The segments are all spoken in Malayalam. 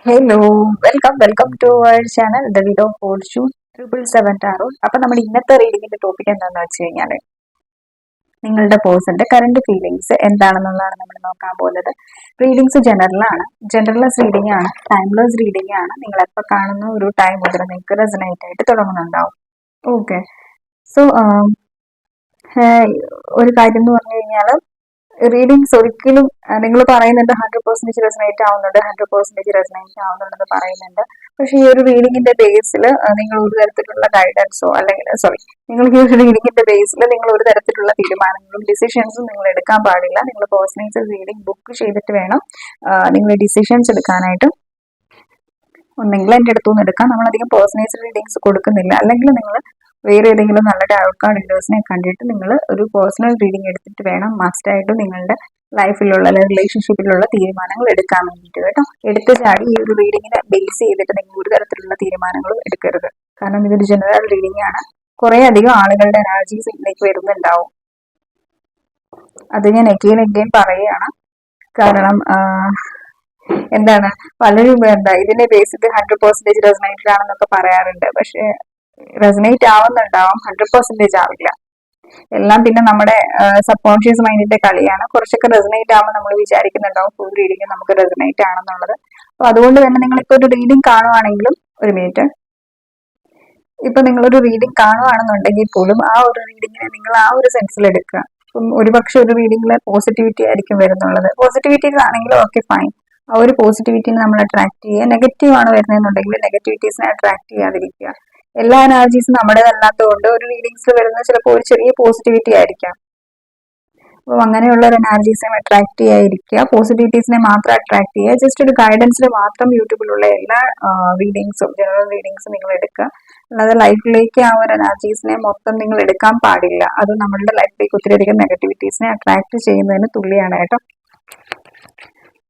Hello, welcome to our channel the widow fortune 777 tarot. അപ്പൊ നമ്മുടെ ഇന്നത്തെ റീഡിങ്ങിന്റെ ടോപ്പിക് എന്താണെന്ന് വെച്ച് കഴിഞ്ഞാല് നിങ്ങളുടെ പേഴ്സന്റെ കറന്റ് ഫീലിങ്സ് എന്താണെന്നുള്ളതാണ് നമ്മൾ നോക്കാൻ പോകുന്നത്. റീഡിങ്സ് ജനറലൈസ് റീഡിംഗ് ആണ്, ടൈംലെസ് റീഡിംഗ് ആണ്. നിങ്ങൾ എപ്പോൾ കാണുന്ന ഒരു ടൈം മുതൽ നിങ്ങൾക്ക് റെസനേറ്റ് ആയിട്ട് തുടങ്ങുന്നുണ്ടാവും. ഓക്കെ, സോ ഒരു കാര്യം എന്ന് പറഞ്ഞു കഴിഞ്ഞാൽ റീഡിങ്സ് ഒരിക്കലും നിങ്ങൾ പറയുന്നുണ്ട് 100% റെസനേറ്റ് ആവുന്നുണ്ടെന്ന് പറയുന്നുണ്ട്. പക്ഷെ ഈ ഒരു റീഡിങ്ങിന്റെ ബേസിൽ നിങ്ങൾ ഒരു തരത്തിലുള്ള ഗൈഡൻസോ അല്ലെങ്കിൽ നിങ്ങൾ ഈ ഒരു റീഡിങ്ങിന്റെ ബേസിൽ നിങ്ങൾ ഒരു തരത്തിലുള്ള തീരുമാനങ്ങളും ഡിസിഷൻസും നിങ്ങൾ എടുക്കാൻ പാടില്ല. നിങ്ങൾ പേഴ്സണലൈസ്ഡ് റീഡിംഗ് ബുക്ക് ചെയ്തിട്ട് വേണം നിങ്ങൾ ഡിസിഷൻസ് എടുക്കാനായിട്ട്. ഒന്നെങ്കിൽ എൻ്റെ അടുത്തുനിന്ന് എടുക്കാം. നമ്മളധികം പേഴ്സണലൈസ്ഡ് റീഡിങ്സ് കൊടുക്കുന്നില്ല. അല്ലെങ്കിൽ നിങ്ങൾ വേറെ ഏതെങ്കിലും നല്ല ടാരോ കാർഡ് റീഡേഴ്സിനെ കണ്ടിട്ട് നിങ്ങൾ ഒരു പേഴ്സണൽ റീഡിംഗ് എടുത്തിട്ട് വേണം മസ്റ്റായിട്ടും നിങ്ങളുടെ ലൈഫിലുള്ള അല്ലെങ്കിൽ റിലേഷൻഷിപ്പിലുള്ള തീരുമാനങ്ങൾ എടുക്കാൻ വേണ്ടിയിട്ട് കേട്ടോ. എടുത്ത് ചാടി ഈ ഒരു റീഡിങ്ങിനെ ബേസ് ചെയ്തിട്ട് നിങ്ങൾ ഒരു തരത്തിലുള്ള തീരുമാനങ്ങളും എടുക്കരുത്. കാരണം ഇതൊരു ജനറൽ റീഡിംഗ് ആണ്. കുറെ അധികം ആളുകളുടെ എനർജീസ് ഇതിലേക്ക് വരുന്നുണ്ടാവും. അത് ഞാൻ എഗെയിൻ പറയുകയാണ്. കാരണം എന്താണ് പലരും ഇതിനെ ബേസ് ചെയ്ത് 100% റെസനേറ്റഡ് ആണെന്നൊക്കെ പറയാറുണ്ട്. പക്ഷെ റെസനേറ്റ് ആവുന്നുണ്ടാവും, 100% ആവില്ല. എല്ലാം പിന്നെ നമ്മുടെ സബ് കോൺഷ്യസ് മൈൻഡിന്റെ കളിയാണ്. കുറച്ചൊക്കെ റെസനേറ്റ് ആവുമ്പോൾ നമ്മൾ വിചാരിക്കുന്നുണ്ടാവും ഫുൾ റീഡിംഗ് നമുക്ക് റെസനേറ്റ് ആണെന്നുള്ളത്. അപ്പൊ അതുകൊണ്ട് തന്നെ നിങ്ങളിപ്പോ ഒരു റീഡിംഗ് കാണുവാണെങ്കിലും, ഒരു മിനിറ്റ്, ഇപ്പൊ നിങ്ങളൊരു റീഡിംഗ് കാണുവാണെന്നുണ്ടെങ്കിൽ പോലും ആ ഒരു റീഡിങ്ങിനെ നിങ്ങൾ ആ ഒരു സെൻസിൽ എടുക്കുക. ഇപ്പം ഒരുപക്ഷെ ഒരു റീഡിങ്ങിൽ പോസിറ്റിവിറ്റി ആയിരിക്കും വരുന്നുള്ളത്. പോസിറ്റിവിറ്റീസ് ആണെങ്കിലും ഓക്കെ ഫൈൻ, ആ ഒരു പോസിറ്റിവിറ്റിനെ നമ്മൾ അട്രാക്ട് ചെയ്യുക. നെഗറ്റീവ് ആണ് വരുന്നതെന്നുണ്ടെങ്കിൽ നെഗറ്റിവിറ്റീസിനെ അട്രാക്ട് ചെയ്യാതിരിക്കുക. എല്ലാ എനർജീസും നമ്മുടേതല്ലാത്തതുകൊണ്ട് ഒരു റീഡിങ്സിൽ വരുന്നത് ചിലപ്പോൾ ഒരു ചെറിയ പോസിറ്റിവിറ്റി ആയിരിക്കാം. അപ്പോൾ അങ്ങനെയുള്ള ഒരു എനർജീസിനെ അട്രാക്ട് ചെയ്യാതിരിക്കുക. പോസിറ്റിവിറ്റീസിനെ മാത്രം അട്രാക്ട് ചെയ്യുക. ജസ്റ്റ് ഒരു ഗൈഡൻസിൽ മാത്രം യൂട്യൂബിലുള്ള എല്ലാ റീഡിങ്സും ജനറൽ റീഡിങ്സും നിങ്ങൾ എടുക്കുക. അല്ലാതെ ലൈഫിലേക്ക് ആ ഒരു എനർജീസിനെ മൊത്തം നിങ്ങൾ എടുക്കാൻ പാടില്ല. അത് നമ്മളുടെ ലൈഫിലേക്ക് ഒത്തിരിയധികം നെഗറ്റിവിറ്റീസിനെ അട്രാക്ട് ചെയ്യുന്നതിന് തുല്യമാണ് കേട്ടോ.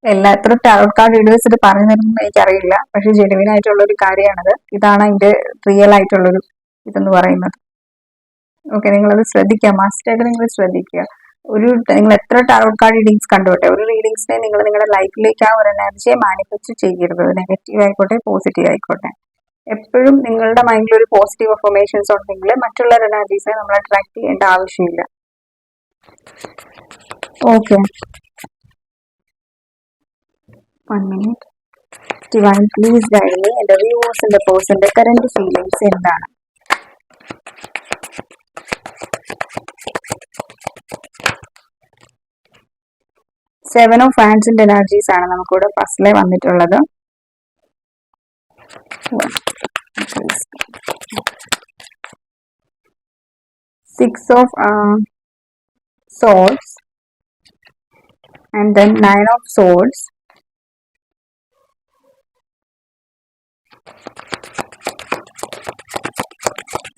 എത്ര ടാരോ കാർഡ് റീഡേഴ്സ് ഇത് പറഞ്ഞു തരുമെന്ന് എനിക്കറിയില്ല. പക്ഷെ ജെനുവിൻ ആയിട്ടുള്ള ഒരു കാര്യമാണത്. ഇതാണ് അതിന്റെ റിയൽ ആയിട്ടുള്ളൊരു ഇതെന്ന് പറയുന്നത്. ഓക്കെ, നിങ്ങളത് ശ്രദ്ധിക്കുക, മസ്റ്റായിട്ട് നിങ്ങൾ ശ്രദ്ധിക്കുക. നിങ്ങൾ എത്ര ടാരോ കാർഡ് റീഡിങ്സ് കണ്ടോട്ടെ, ഒരു റീഡിങ്സിനെ നിങ്ങൾ നിങ്ങളുടെ ലൈഫിലേക്ക് ആ ഒരു എനർജിയെ മാനിഫെസ്റ്റ് ചെയ്യരുത്. നെഗറ്റീവ് ആയിക്കോട്ടെ പോസിറ്റീവ് ആയിക്കോട്ടെ. എപ്പോഴും നിങ്ങളുടെ മൈൻഡിൽ ഒരു പോസിറ്റീവ് അഫർമേഷൻസ് ഉണ്ടെങ്കിൽ മറ്റുള്ള എനർജീസിനെ നമ്മൾ അട്രാക്ട് ചെയ്യേണ്ട ആവശ്യമില്ല. Okay, 1 minute. Divine, please guide me and the viewers and the person's current feelings എന്താണ്? Seven of Wands എനർജീസ് ആണ് നമുക്കിവിടെ ഫസ്റ്റിലെ വന്നിട്ടുള്ളത്. Six of Swords and then 9 of Swords.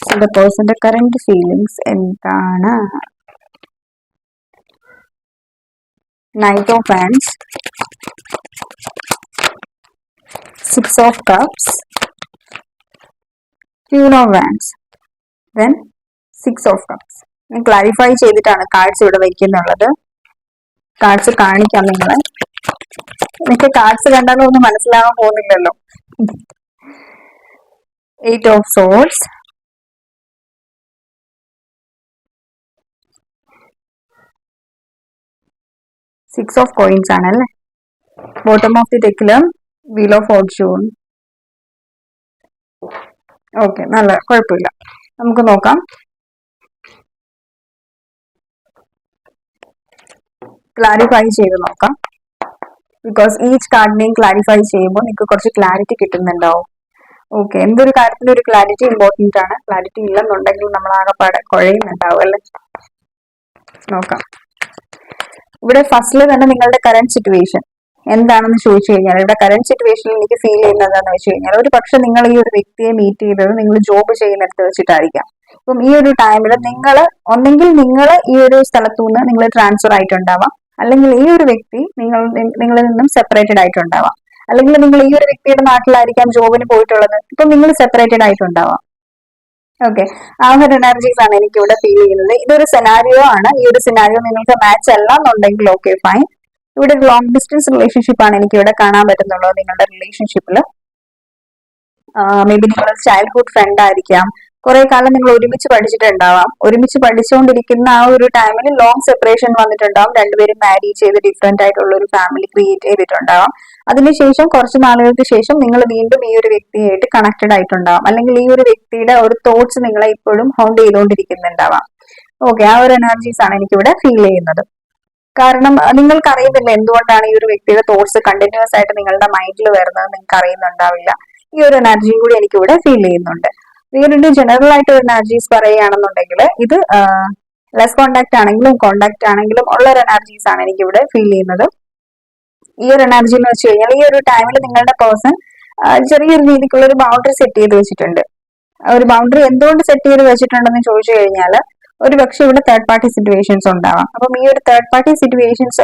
So the person's current feelings എന്താണ്? Knight of Wands, 6 of Cups, Queen of Wands, then 6 of Cups. ഞാൻ ക്ലാരിഫൈ ചെയ്തിട്ടാണ് കാർഡ്സ് ഇവിടെ വയ്ക്കുന്നുള്ളത്. കാർഡ്സ് കാണിക്കാം നിങ്ങളെ. എനിക്ക് കാർഡ്സ് കണ്ടാലും ഒന്നും മനസ്സിലാവാൻ പോകുന്നില്ലല്ലോ. 8 of Swords, 6 of Coins ആണല്ലേ. ബോട്ടം ഓഫ് ദി ഡെക്കില് വീൽ ഓഫ് ഫോർച്യൂൺ. ഓക്കെ, നല്ല കുഴപ്പമില്ല. നമുക്ക് നോക്കാം. ക്ലാരിഫൈ ചെയ്ത് നോക്കാം. ബിക്കോസ് ഈച്ച് കാർഡിനെയും ക്ലാരിഫൈ ചെയ്യുമ്പോൾ നിങ്ങൾക്ക് കുറച്ച് ക്ലാരിറ്റി കിട്ടുന്നുണ്ടാവും. ഓക്കെ, എന്തൊരു കാര്യത്തിലും ഒരു ക്ലാരിറ്റി ഇമ്പോർട്ടൻ്റ് ആണ്. ക്ലാരിറ്റി ഇല്ലെന്നുണ്ടെങ്കിൽ നമ്മൾ ആകെപ്പാടെ കുഴയുന്നുണ്ടാവും അല്ലേ. നോക്കാം. ഇവിടെ ഫസ്റ്റില് തന്നെ നിങ്ങളുടെ കറന്റ് സിറ്റുവേഷൻ എന്താണെന്ന് ചോദിച്ചു കഴിഞ്ഞാൽ, ഇവിടെ കറന്റ് സിറ്റുവേഷനിൽ എനിക്ക് ഫീൽ ചെയ്യുന്നത് എന്താണെന്ന് വെച്ച് കഴിഞ്ഞാൽ, ഒരു പക്ഷെ നിങ്ങൾ ഈ ഒരു വ്യക്തിയെ മീറ്റ് ചെയ്തത് നിങ്ങൾ ജോബ് ചെയ്യുന്നിടത്ത് വെച്ചിട്ടായിരിക്കാം. അപ്പം ഈ ഒരു ടൈമിൽ നിങ്ങൾ ഈ ഒരു സ്ഥലത്തു നിന്ന് നിങ്ങൾ ട്രാൻസ്ഫർ ആയിട്ടുണ്ടാവാം, അല്ലെങ്കിൽ ഈ ഒരു വ്യക്തി നിങ്ങളിൽ നിന്നും സെപ്പറേറ്റഡ് ആയിട്ടുണ്ടാവാം, അല്ലെങ്കിൽ നിങ്ങൾ ഈ ഒരു വ്യക്തിയുടെ നാട്ടിലായിരിക്കാം ജോബിന് പോയിട്ടുള്ളത്. ഇപ്പം നിങ്ങൾ സെപ്പറേറ്റഡ് ആയിട്ടുണ്ടാവാം. ഓക്കെ, ആ ഒരു എനർജീസ് ആണ് എനിക്ക് ഇവിടെ ഫീൽ ചെയ്യുന്നത്. ഇതൊരു സിനാരിയോ ആണ്. ഈ ഒരു സിനാരിയോ നിങ്ങൾക്ക് മാച്ച് അല്ല എന്നുണ്ടെങ്കിൽ ഓക്കെ ഫൈൻ. ഇവിടെ ലോങ് ഡിസ്റ്റൻസ് റിലേഷൻഷിപ്പ് ആണ് എനിക്ക് ഇവിടെ കാണാൻ പറ്റുന്നുള്ളത്. നിങ്ങളുടെ റിലേഷൻഷിപ്പിൽ മേ ബി നിങ്ങൾ ചൈൽഡ്ഹുഡ് ഫ്രണ്ട് ആയിരിക്കാം, കുറെ കാലം നിങ്ങൾ ഒരുമിച്ച് പഠിച്ചിട്ടുണ്ടാവാം. ഒരുമിച്ച് പഠിച്ചുകൊണ്ടിരിക്കുന്ന ആ ഒരു ടൈമിൽ ലോങ് സെപ്പറേഷൻ വന്നിട്ടുണ്ടാവും. രണ്ടുപേരും മാരി ചെയ്ത് ഡിഫറെന്റ് ആയിട്ടുള്ള ഒരു ഫാമിലി ക്രിയേറ്റ് ചെയ്തിട്ടുണ്ടാവാം. അതിനുശേഷം കുറച്ച് നാളുകൾക്ക് ശേഷം നിങ്ങൾ വീണ്ടും ഈ ഒരു വ്യക്തിയായിട്ട് കണക്റ്റഡ് ആയിട്ടുണ്ടാവാം, അല്ലെങ്കിൽ ഈ ഒരു വ്യക്തിയുടെ ഒരു തോട്ട്സ് നിങ്ങളെ ഇപ്പോഴും ഹോണ്ട് ചെയ്തുകൊണ്ടിരിക്കുന്നുണ്ടാവാം. ഓക്കെ, ആ ഒരു എനർജീസ് ആണ് എനിക്കിവിടെ ഫീൽ ചെയ്യുന്നത്. കാരണം നിങ്ങൾക്ക് അറിയുന്നില്ല എന്തുകൊണ്ടാണ് ഈ ഒരു വ്യക്തിയുടെ തോട്ട്സ് കണ്ടിന്യൂസ് ആയിട്ട് നിങ്ങളുടെ മൈൻഡിൽ വരുന്നത്, നിങ്ങൾക്ക് അറിയുന്നുണ്ടാവില്ല. ഈ ഒരു എനർജിയും കൂടി എനിക്കിവിടെ ഫീൽ ചെയ്യുന്നുണ്ട്. വീണ്ടും ജനറൽ ആയിട്ട് ഒരു എനർജീസ് പറയുകയാണെന്നുണ്ടെങ്കിൽ ഇത് ലെസ് കോണ്ടാക്ട് ആണെങ്കിലും കോണ്ടാക്ട് ആണെങ്കിലും ഉള്ള ഒരു എനർജീസ് ആണ് എനിക്കിവിടെ ഫീൽ ചെയ്യുന്നത്. ഈ ഒരു എനർജി എന്ന് വെച്ച് കഴിഞ്ഞാൽ ഈ ഒരു ടൈമിൽ നിങ്ങളുടെ പേഴ്സൺ ചെറിയൊരു രീതിക്കുള്ള ഒരു ബൗണ്ടറി സെറ്റ് ചെയ്ത് വെച്ചിട്ടുണ്ട്. ഒരു ബൗണ്ടറി എന്തുകൊണ്ട് സെറ്റ് ചെയ്ത് വെച്ചിട്ടുണ്ടെന്ന് ചോദിച്ചു കഴിഞ്ഞാൽ ഒരു പക്ഷെ ഇവിടെ തേർഡ് പാർട്ടി സിറ്റുവേഷൻസ് ഉണ്ടാവാം. അപ്പം ഈ ഒരു തേർഡ് പാർട്ടി സിറ്റുവേഷൻസ്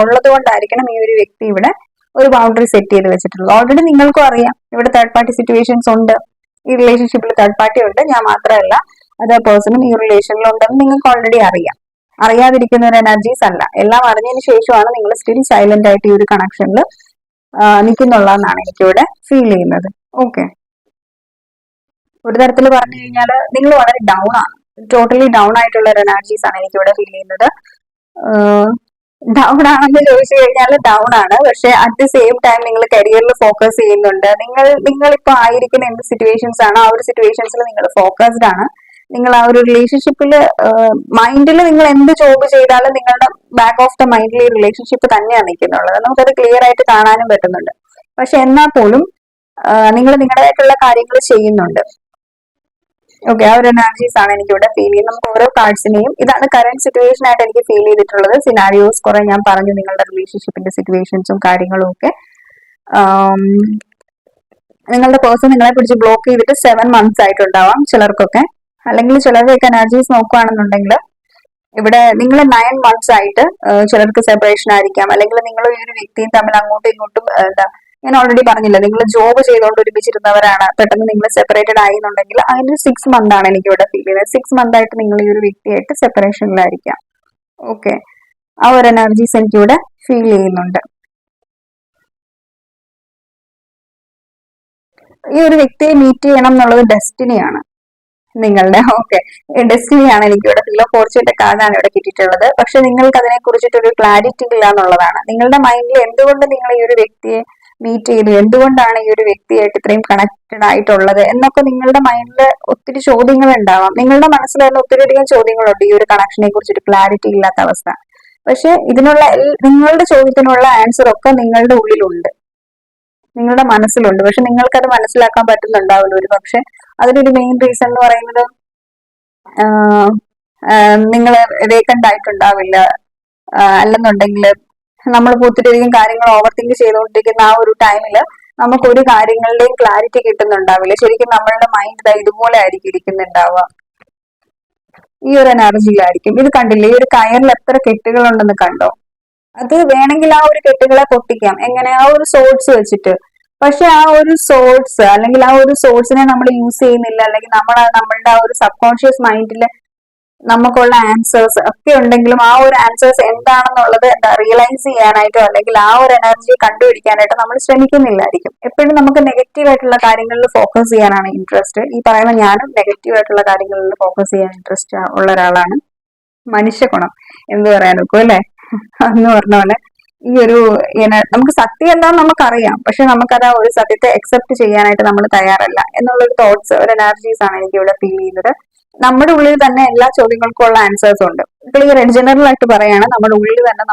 ഉള്ളത് കൊണ്ടായിരിക്കണം ഈ ഒരു വ്യക്തി ഇവിടെ ഒരു ബൗണ്ടറി സെറ്റ് ചെയ്ത് വെച്ചിട്ടുള്ളത്. ഓൾറെഡി നിങ്ങൾക്കും അറിയാം ഇവിടെ തേർഡ് പാർട്ടി സിറ്റുവേഷൻസ് ഉണ്ട്, ഈ റിലേഷൻഷിപ്പിൽ തേർഡ് പാർട്ടി ഉണ്ട്. ഞാൻ മാത്രമല്ല അതേ പേഴ്സണും ഈ റിലേഷനിൽ ഉണ്ടെന്ന് നിങ്ങൾക്ക് ഓൾറെഡി അറിയാം. അറിയാതിരിക്കുന്ന ഒരു എനർജീസ് അല്ല. എല്ലാം അറിഞ്ഞതിന് ശേഷമാണ് നിങ്ങൾ സ്റ്റിൽ സൈലന്റ് ആയിട്ട് ഈ ഒരു കണക്ഷനിൽ നിൽക്കുന്നുള്ളതെന്നാണ് എനിക്കിവിടെ ഫീൽ ചെയ്യുന്നത്. ഓക്കെ, ഒരു തരത്തിൽ പറഞ്ഞു കഴിഞ്ഞാൽ നിങ്ങൾ വളരെ ഡൗൺ ആണ്, ടോട്ടലി ഡൗൺ ആയിട്ടുള്ള ഒരു എനർജീസ് ആണ് എനിക്കിവിടെ ഫീൽ ചെയ്യുന്നത്. ഡൗൺ ആണെന്ന് ചോദിച്ചു കഴിഞ്ഞാൽ ഡൗൺ ആണ്, പക്ഷെ അറ്റ് ദി സെയിം ടൈം നിങ്ങൾ കരിയറിൽ ഫോക്കസ് ചെയ്യുന്നുണ്ട്. നിങ്ങളിപ്പോ ആയിരിക്കുന്ന എന്ത് സിറ്റുവേഷൻസ് ആണ് ആ ഒരു സിറ്റുവേഷൻസിൽ നിങ്ങൾ ഫോക്കസ്ഡ് ആണ്. നിങ്ങൾ ആ ഒരു റിലേഷൻഷിപ്പിൽ മൈൻഡിൽ നിങ്ങൾ എന്ത് ജോബ് ചെയ്താലും നിങ്ങളുടെ ബാക്ക് ഓഫ് ദ മൈൻഡിൽ ഈ റിലേഷൻഷിപ്പ് തന്നെയാണ് നിൽക്കുന്നുള്ളത്. നമുക്കത് ക്ലിയർ ആയിട്ട് കാണാനും പറ്റുന്നുണ്ട്. പക്ഷെ എന്നാൽ പോലും നിങ്ങൾ നിങ്ങളുടേതായിട്ടുള്ള കാര്യങ്ങൾ ചെയ്യുന്നുണ്ട്. ഓക്കെ, ആ ഒരു എനർജീസ് ആണ് എനിക്കിവിടെ ഫീൽ ചെയ്യുന്നത്. നമുക്ക് ഓരോ കാർഡ്സിനെയും ഇതാണ് കറന്റ് സിറ്റുവേഷൻ ആയിട്ട് എനിക്ക് ഫീൽ ചെയ്തിട്ടുള്ളത്. സിനാരിയോസ് കുറെ ഞാൻ പറഞ്ഞു, നിങ്ങളുടെ റിലേഷൻഷിപ്പിന്റെ സിറ്റുവേഷൻസും കാര്യങ്ങളും ഒക്കെ. നിങ്ങളുടെ പേഴ്സൺ നിങ്ങളെ പിടിച്ച് ബ്ലോക്ക് ചെയ്തിട്ട് 7 months ആയിട്ടുണ്ടാവാം ചിലർക്കൊക്കെ, അല്ലെങ്കിൽ ചിലരുടെയൊക്കെ എനർജീസ് നോക്കുകയാണെന്നുണ്ടെങ്കിൽ ഇവിടെ നിങ്ങൾ 9 months ആയിട്ട് ചിലർക്ക് സെപ്പറേഷൻ ആയിരിക്കാം, അല്ലെങ്കിൽ നിങ്ങൾ ഈ ഒരു വ്യക്തിയും തമ്മിൽ അങ്ങോട്ടും ഇങ്ങോട്ടും ഞാൻ ഓൾറെഡി പറഞ്ഞില്ല, നിങ്ങൾ ജോബ് ചെയ്തുകൊണ്ട് ഒരുമിച്ചിരുന്നവരാണ്, പെട്ടെന്ന് നിങ്ങൾ സെപ്പറേറ്റഡ് ആയി എന്നുണ്ടെങ്കിൽ അതിന് 6 months ആണ് എനിക്ക് ഇവിടെ ഫീൽ ചെയ്യുന്നത്. 6 months ആയിട്ട് നിങ്ങൾ ഈ ഒരു വ്യക്തിയായിട്ട് സെപ്പറേഷനിലായിരിക്കാം. ഓക്കെ, ആ ഒരു എനർജീസ് എനിക്കിവിടെ ഫീൽ ചെയ്യുന്നുണ്ട്. ഈ ഒരു വ്യക്തിയെ മീറ്റ് ചെയ്യണം എന്നുള്ളത് ഡെസ്റ്റിനിയാണ് നിങ്ങളുടെ. ഓക്കെ, ഡെസ്റ്റിനിയാണ് എനിക്കിവിടെ ഫീൽ ഓഫ് ഫോർച്യൂണിന്റെ കാർഡാണ് ഇവിടെ കിട്ടിയിട്ടുള്ളത്. പക്ഷെ നിങ്ങൾക്ക് അതിനെ കുറിച്ചിട്ടൊരു ക്ലാരിറ്റി ഇല്ല എന്നുള്ളതാണ്. നിങ്ങളുടെ മൈൻഡിൽ എന്തുകൊണ്ട് നിങ്ങൾ ഈ ഒരു വ്യക്തിയെ മീറ്റ് ചെയ്തു, എന്തുകൊണ്ടാണ് ഈ ഒരു വ്യക്തിയായിട്ട് ഇത്രയും കണക്റ്റഡ് ആയിട്ടുള്ളത് എന്നൊക്കെ നിങ്ങളുടെ മൈൻഡിൽ ഒത്തിരി ചോദ്യങ്ങൾ ഉണ്ടാവാം. നിങ്ങളുടെ മനസ്സിൽ തന്നെ ഒത്തിരിയധികം ചോദ്യങ്ങളുണ്ട് ഈ ഒരു കണക്ഷനെ കുറിച്ചിട്ട് ക്ലാരിറ്റി ഇല്ലാത്ത അവസ്ഥ. പക്ഷെ ഇതിനുള്ള നിങ്ങളുടെ ചോദ്യത്തിനുള്ള ആൻസർ ഒക്കെ നിങ്ങളുടെ ഉള്ളിലുണ്ട്, നിങ്ങളുടെ മനസ്സിലുണ്ട്. പക്ഷെ നിങ്ങൾക്കത് മനസ്സിലാക്കാൻ പറ്റുന്നുണ്ടാവില്ല ഒരു പക്ഷെ. അതിനൊരു മെയിൻ റീസൺ എന്ന് പറയുന്നത് നിങ്ങൾ വേക്കന്റ് ആയിട്ടുണ്ടാവില്ല, അല്ലെന്നുണ്ടെങ്കിൽ നമ്മൾ ഒത്തിരിയധികം കാര്യങ്ങൾ ഓവർ തിങ്ക് ചെയ്തുകൊണ്ടിരിക്കുന്ന ആ ഒരു ടൈമിൽ നമുക്ക് ഒരു കാര്യങ്ങളുടെയും ക്ലാരിറ്റി കിട്ടുന്നുണ്ടാവില്ല. ശരിക്കും നമ്മളുടെ മൈൻഡ് ഇതുപോലെ ആയിരിക്കും ഇരിക്കുന്നുണ്ടാവുക, ഈ ഒരു എനർജിയിലായിരിക്കും. ഇത് കണ്ടില്ലേ, ഈ ഒരു കയറിൽ എത്ര കെട്ടുകളുണ്ടെന്ന് കണ്ടോ? അത് വേണമെങ്കിൽ ആ ഒരു കെട്ടുകളെ പൊട്ടിക്കാം, എങ്ങനെ, ആ ഒരു സോഴ്സ് വെച്ചിട്ട്. പക്ഷെ ആ ഒരു സോഴ്സ് അല്ലെങ്കിൽ ആ ഒരു സോഴ്സിനെ നമ്മൾ യൂസ് ചെയ്യുന്നില്ല, അല്ലെങ്കിൽ നമ്മളുടെ ആ ഒരു സബ് കോൺഷ്യസ് മൈൻഡിൽ നമുക്കുള്ള ആൻസേഴ്സ് ഒക്കെ ഉണ്ടെങ്കിലും ആ ഒരു ആൻസേഴ്സ് എന്താണെന്നുള്ളത് റിയലൈസ് ചെയ്യാനായിട്ടോ അല്ലെങ്കിൽ ആ ഒരു എനർജി കണ്ടുപിടിക്കാനായിട്ടോ നമ്മൾ ശ്രമിക്കുന്നില്ലായിരിക്കും. എപ്പോഴും നമുക്ക് നെഗറ്റീവ് ആയിട്ടുള്ള കാര്യങ്ങളിൽ ഫോക്കസ് ചെയ്യാനാണ് ഇൻട്രസ്റ്റ്. ഈ പറയുന്ന ഞാനും നെഗറ്റീവ് ആയിട്ടുള്ള കാര്യങ്ങളിൽ ഫോക്കസ് ചെയ്യാൻ ഇൻട്രസ്റ്റ് ഉള്ള ഒരാളാണ്. മനുഷ്യ ഗുണം എന്ന് പറയാൻ നോക്കും അല്ലെ എന്ന് പറഞ്ഞ പോലെ ഈ ഒരു നമുക്ക് സത്യം എന്താന്ന് നമുക്കറിയാം, പക്ഷെ നമുക്കത് ആ ഒരു സത്യത്തെ അക്സെപ്റ്റ് ചെയ്യാനായിട്ട് നമ്മൾ തയ്യാറല്ല എന്നുള്ളൊരു തോട്ട്സ്, ഒരു എനർജീസ് ആണ് എനിക്ക് ഇവിടെ ഫീൽ ചെയ്യുന്നത്. നമ്മുടെ ഉള്ളിൽ തന്നെ എല്ലാ ചോദ്യങ്ങൾക്കും ഉള്ള ആൻസേഴ്സ് ഉണ്ട്. ക്ലിയർ ജനറൽ ആയിട്ട് പറയാണ്, നമ്മുടെ ഉള്ളിൽ തന്നെ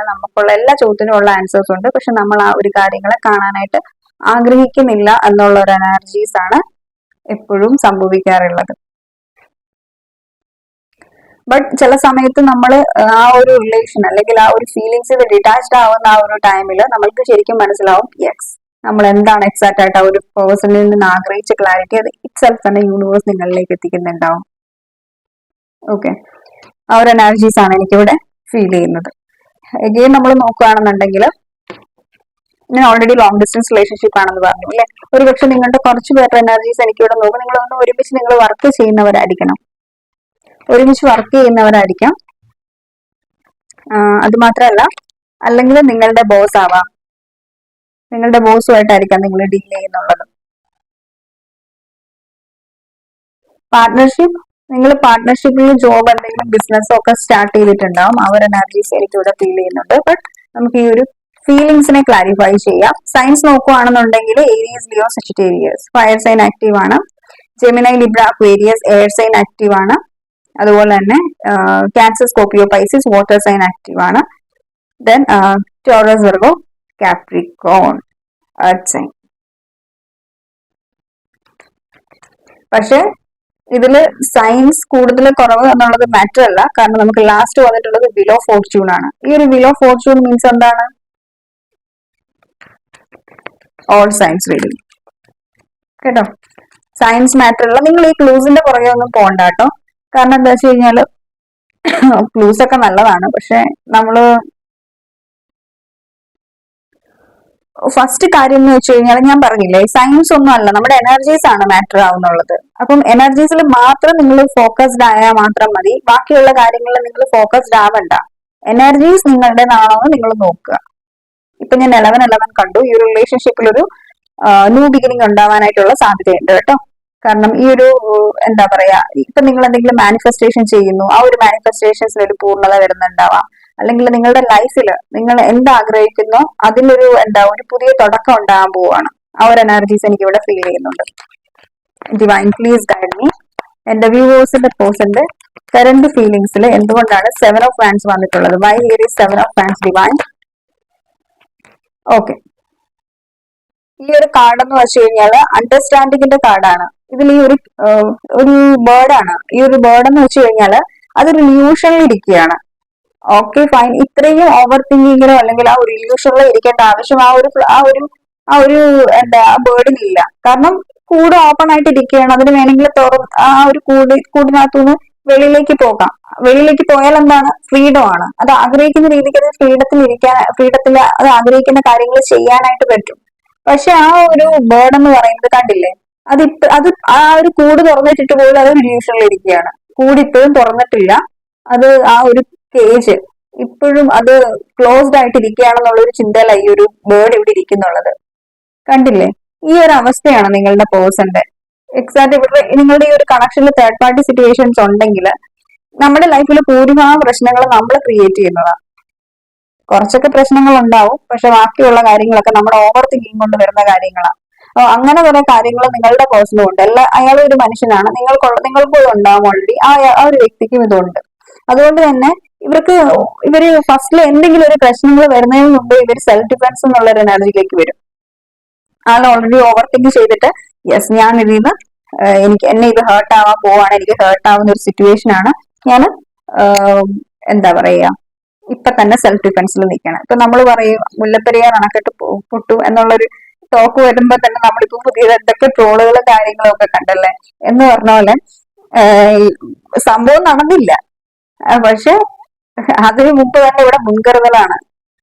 നമുക്കുള്ള എല്ലാ ചോദ്യത്തിനും ഉള്ള ആൻസേഴ്സ് ഉണ്ട്. പക്ഷെ നമ്മൾ ആ ഒരു കാര്യങ്ങളെ കാണാനായിട്ട് ആഗ്രഹിക്കുന്നില്ല എന്നുള്ള ഒരു എനർജീസ് ആണ് എപ്പോഴും സംഭവിക്കാറുള്ളത്. ബട്ട് ചില സമയത്ത് നമ്മൾ ആ ഒരു റിലേഷൻ അല്ലെങ്കിൽ ആ ഒരു ഫീലിങ്സിൽ ഡിറ്റാച്ച്ഡ് ആവുന്ന ആ ഒരു ടൈമിൽ നമ്മൾക്ക് ശരിക്കും മനസ്സിലാവും, യെസ്, നമ്മൾ എന്താണ് എക്സാക്ട് ആയിട്ട് ആ ഒരു പേഴ്സണിൽ നിന്ന് ആഗ്രഹിച്ച ക്ലാരിറ്റി അത് ഇറ്റ്സെൽഫ് തന്നെ യൂണിവേഴ്സ് നിങ്ങളിലേക്ക് എത്തിക്കുന്നുണ്ടാവും. ഓക്കെ, ആ ഒരു എനർജീസ് ആണ് എനിക്കിവിടെ ഫീൽ ചെയ്യുന്നത്. എഗെയിൻ നമ്മൾ നോക്കുകയാണെന്നുണ്ടെങ്കിൽ ഞാൻ ഓൾറെഡി ലോങ് ഡിസ്റ്റൻസ് റിലേഷൻഷിപ്പ് ആണെന്ന് പറഞ്ഞു അല്ലെ. ഒരുപക്ഷെ നിങ്ങളുടെ കുറച്ച് പേരുടെ എനർജീസ് എനിക്കിവിടെ നോക്കും. നിങ്ങളൊന്ന് ഒരുമിച്ച് നിങ്ങൾ വർക്ക് ചെയ്യുന്നവരായിരിക്കണം, ഒരുമിച്ച് വർക്ക് ചെയ്യുന്നവരായിരിക്കാം. അത് മാത്രമല്ല അല്ലെങ്കിൽ നിങ്ങളുടെ ബോസ് ആവാം, നിങ്ങളുടെ ബോസുമായിട്ടായിരിക്കാം നിങ്ങൾ ഡീൽ ചെയ്യുന്നുള്ളത്. പാർട്ട്ണർഷിപ്പ്, നിങ്ങൾ പാർട്ട്ണർഷിപ്പിൽ ജോബ് എന്തെങ്കിലും ബിസിനസ്സോ ഒക്കെ സ്റ്റാർട്ട് ചെയ്തിട്ടുണ്ടാവും. ആ ഒരു എനർജീസ് എനിക്ക് ഇവിടെ ഫീൽ ചെയ്യുന്നുണ്ട്. ബട്ട് നമുക്ക് ഈ ഒരു ഫീലിംഗ്സിനെ ക്ലാരിഫൈ ചെയ്യാം. സയൻസ് നോക്കുകയാണെന്നുണ്ടെങ്കിൽ Aries, Leo, Sagittarius fire sign active ആണ്. Gemini, Libra, Aquarius air sign active ആണ്. അതുപോലെ തന്നെ Cancer, Scorpio, Pisces water sign active ആണ്. Then Taurus, Virgo, Capricorn earth sign. പക്ഷെ ഇതില് സയൻസ് കൂടുതൽ കുറവ് എന്നുള്ളത് മാറ്റർ അല്ല. കാരണം നമുക്ക് ലാസ്റ്റ് വന്നിട്ടുള്ളത് വിൽ ഓഫ് ഫോർച്യൂൺ ആണ്. ഈ ഒരു വിൽ ഓഫ് ഫോർച്യൂൺ മീൻസ് എന്താണ്? ഓൾ സയൻസ് റീഡിങ് കേട്ടോ. സയൻസ് മാറ്റർ അല്ല. നിങ്ങൾ ഈ ക്ലൂസിന്റെ പുറകെ ഒന്നും പോകണ്ട കേട്ടോ. കാരണം എന്താ വെച്ച് കഴിഞ്ഞാല് ക്ലൂസ് ഒക്കെ നല്ലതാണ്, പക്ഷെ നമ്മള് ഫസ്റ്റ് കാര്യം എന്ന് വെച്ച് കഴിഞ്ഞാൽ ഞാൻ പറഞ്ഞില്ലേ, സയൻസ് ഒന്നും അല്ല, നമ്മുടെ എനർജീസ് ആണ് മാറ്റർ ആവുന്നുള്ളത്. അപ്പം എനർജീസിൽ മാത്രം നിങ്ങൾ ഫോക്കസ്ഡ് ആയാൽ മാത്രം മതി. ബാക്കിയുള്ള കാര്യങ്ങളിൽ നിങ്ങൾ ഫോക്കസ്ഡ് ആവണ്ട. എനർജീസ് നിങ്ങളുടേതാണോ എന്ന് നിങ്ങൾ നോക്കുക. ഇപ്പൊ ഞാൻ 11-11 കണ്ടു. ഈ ഒരു റിലേഷൻഷിപ്പിൽ ഒരു ന്യൂ ബിഗിനിങ് ഉണ്ടാവാനായിട്ടുള്ള സാധ്യതയുണ്ട് കേട്ടോ. കാരണം ഈ ഒരു എന്താ പറയാ, ഇപ്പൊ നിങ്ങൾ എന്തെങ്കിലും മാനിഫെസ്റ്റേഷൻ ചെയ്യുന്നു, ആ ഒരു മാനിഫെസ്റ്റേഷൻസിൽ ഒരു പൂർണ്ണത വരുന്നുണ്ടാവാം. അല്ലെങ്കിൽ നിങ്ങളുടെ ലൈഫിൽ നിങ്ങൾ എന്താഗ്രഹിക്കുന്നോ അതിലൊരു ഒരു പുതിയ തുടക്കം ഉണ്ടാകാൻ പോവാണ്. ആ ഒരു എനർജീസ് എനിക്ക് ഇവിടെ ഫീൽ ചെയ്യുന്നുണ്ട്. Divine please guide me. എന്റെ വ്യൂവേഴ്സിന്റെ പേഴ്സന്റെ കറന്റ് ഫീലിംഗ്സിൽ എന്തുകൊണ്ടാണ് 7 ഓഫ് വാൻസ് വന്നിട്ടുള്ളത്? Why here is 7 of wands divine? Okay, ഈ ഒരു കാർഡ് എന്ന് വെച്ച് കഴിഞ്ഞാൽ അണ്ടർസ്റ്റാൻഡിങ്ങിന്റെ കാർഡാണ്. ഇതിൽ ഈ ഒരു ബേർഡാണ്. ഈ ഒരു ബേർഡ് എന്ന് വെച്ച് കഴിഞ്ഞാൽ അതൊരു ഇല്യൂഷനിൽ ഇരിക്കുകയാണ്. Okay fine. ഇത്രയും ഓവർ തിങ്കിങ്ങിലോ അല്ലെങ്കിൽ ആ ഒരു ഇല്യൂഷനിലോ ഇരിക്കേണ്ട ആവശ്യം ആ ഒരു ബേർഡിനില്ല. കാരണം കൂട് ഓപ്പൺ ആയിട്ട് ഇരിക്കുകയാണ്. അതിന് വേണമെങ്കിൽ ആ ഒരു കൂടിനകത്തുനിന്ന് വെളിയിലേക്ക് പോകാം. വെളിയിലേക്ക് പോയാൽ എന്താണ്? ഫ്രീഡം ആണ്. അത് ആഗ്രഹിക്കുന്ന രീതിക്ക് അത് ഫ്രീഡത്തിൽ അത് ആഗ്രഹിക്കുന്ന കാര്യങ്ങൾ ചെയ്യാനായിട്ട് പറ്റും. പക്ഷെ ആ ഒരു ബേർഡ് എന്ന് പറയുന്നത് കണ്ടില്ലേ, അത് ആ ഒരു കൂട് തുറന്നിട്ടിട്ട് പോലും അത് ഇല്യൂഷനിൽ ഇരിക്കുകയാണ്. കൂട് ഇപ്പോഴും തുറന്നിട്ടില്ല. അത് ആ ഒരു കേജ് ഇപ്പോഴും അത് ക്ലോസ്ഡ് ആയിട്ട് ഇരിക്കുകയാണെന്നുള്ള ഒരു ചിന്തയില ഈ ഒരു ബേർഡ് ഇവിടെ ഇരിക്കുന്നുള്ളത്. കണ്ടില്ലേ? ഈ ഒരു അവസ്ഥയാണ് നിങ്ങളുടെ പേഴ്സന്റെ. എക്സാക്ട് ഇവിടെ നിങ്ങളുടെ ഈ ഒരു കണക്ഷനിൽ തേർഡ് പാർട്ടി സിറ്റുവേഷൻസ് ഉണ്ടെങ്കിൽ നമ്മുടെ ലൈഫിൽ ഭൂരിഭാഗം പ്രശ്നങ്ങൾ നമ്മൾ ക്രിയേറ്റ് ചെയ്യുന്നതാണ്. കുറച്ചൊക്കെ പ്രശ്നങ്ങൾ ഉണ്ടാവും, പക്ഷെ ബാക്കിയുള്ള കാര്യങ്ങളൊക്കെ നമ്മുടെ ഓവർ തിങ്കിങ് കൊണ്ട് വരുന്ന കാര്യങ്ങളാണ്. അപ്പൊ അങ്ങനെ കുറെ കാര്യങ്ങൾ നിങ്ങളുടെ പേഴ്സണും ഉണ്ട്. അയാൾ ഒരു മനുഷ്യനാണ്. നിങ്ങൾക്കും ഉണ്ടാവും ഓൾറെഡി. ആ ഒരു വ്യക്തിക്കും ഇതുണ്ട്. അതുകൊണ്ട് തന്നെ ഇവര് ഫസ്റ്റിൽ എന്തെങ്കിലും ഒരു പ്രശ്നങ്ങൾ വരുന്നതിന് മുമ്പ് ഇവർ സെൽഫ് ഡിഫൻസ് എന്നുള്ള ഒരു എനർജിയിലേക്ക് വരും. ആൾ ഓൾറെഡി ഓവർ തിങ്ക് ചെയ്തിട്ട് യെസ് ഞാൻ ഇതിന്ന് എന്നെ ഇത് ഹേർട്ട് ആവാൻ പോവാണ്, എനിക്ക് ഹേർട്ട് ആവുന്ന ഒരു സിറ്റുവേഷൻ ആണ്, ഞാൻ എന്താ പറയാ ഇപ്പൊ തന്നെ സെൽഫ് ഡിഫൻസിൽ നിൽക്കണം. ഇപ്പൊ നമ്മൾ പറയും മുല്ലപ്പെരിയാർ അണക്കെട്ട് പൊട്ടു എന്നുള്ളൊരു ടോക്ക് വരുമ്പോ തന്നെ നമ്മളിപ്പോ പുതിയ എന്തൊക്കെ ട്രോളുകളും കാര്യങ്ങളും ഒക്കെ കണ്ടല്ലേ എന്ന് പറഞ്ഞ പോലെ സംഭവം നടന്നില്ല. പക്ഷെ അതിന് മുമ്പ് തന്നെ ഇവിടെ മുൻകരുതലാണ്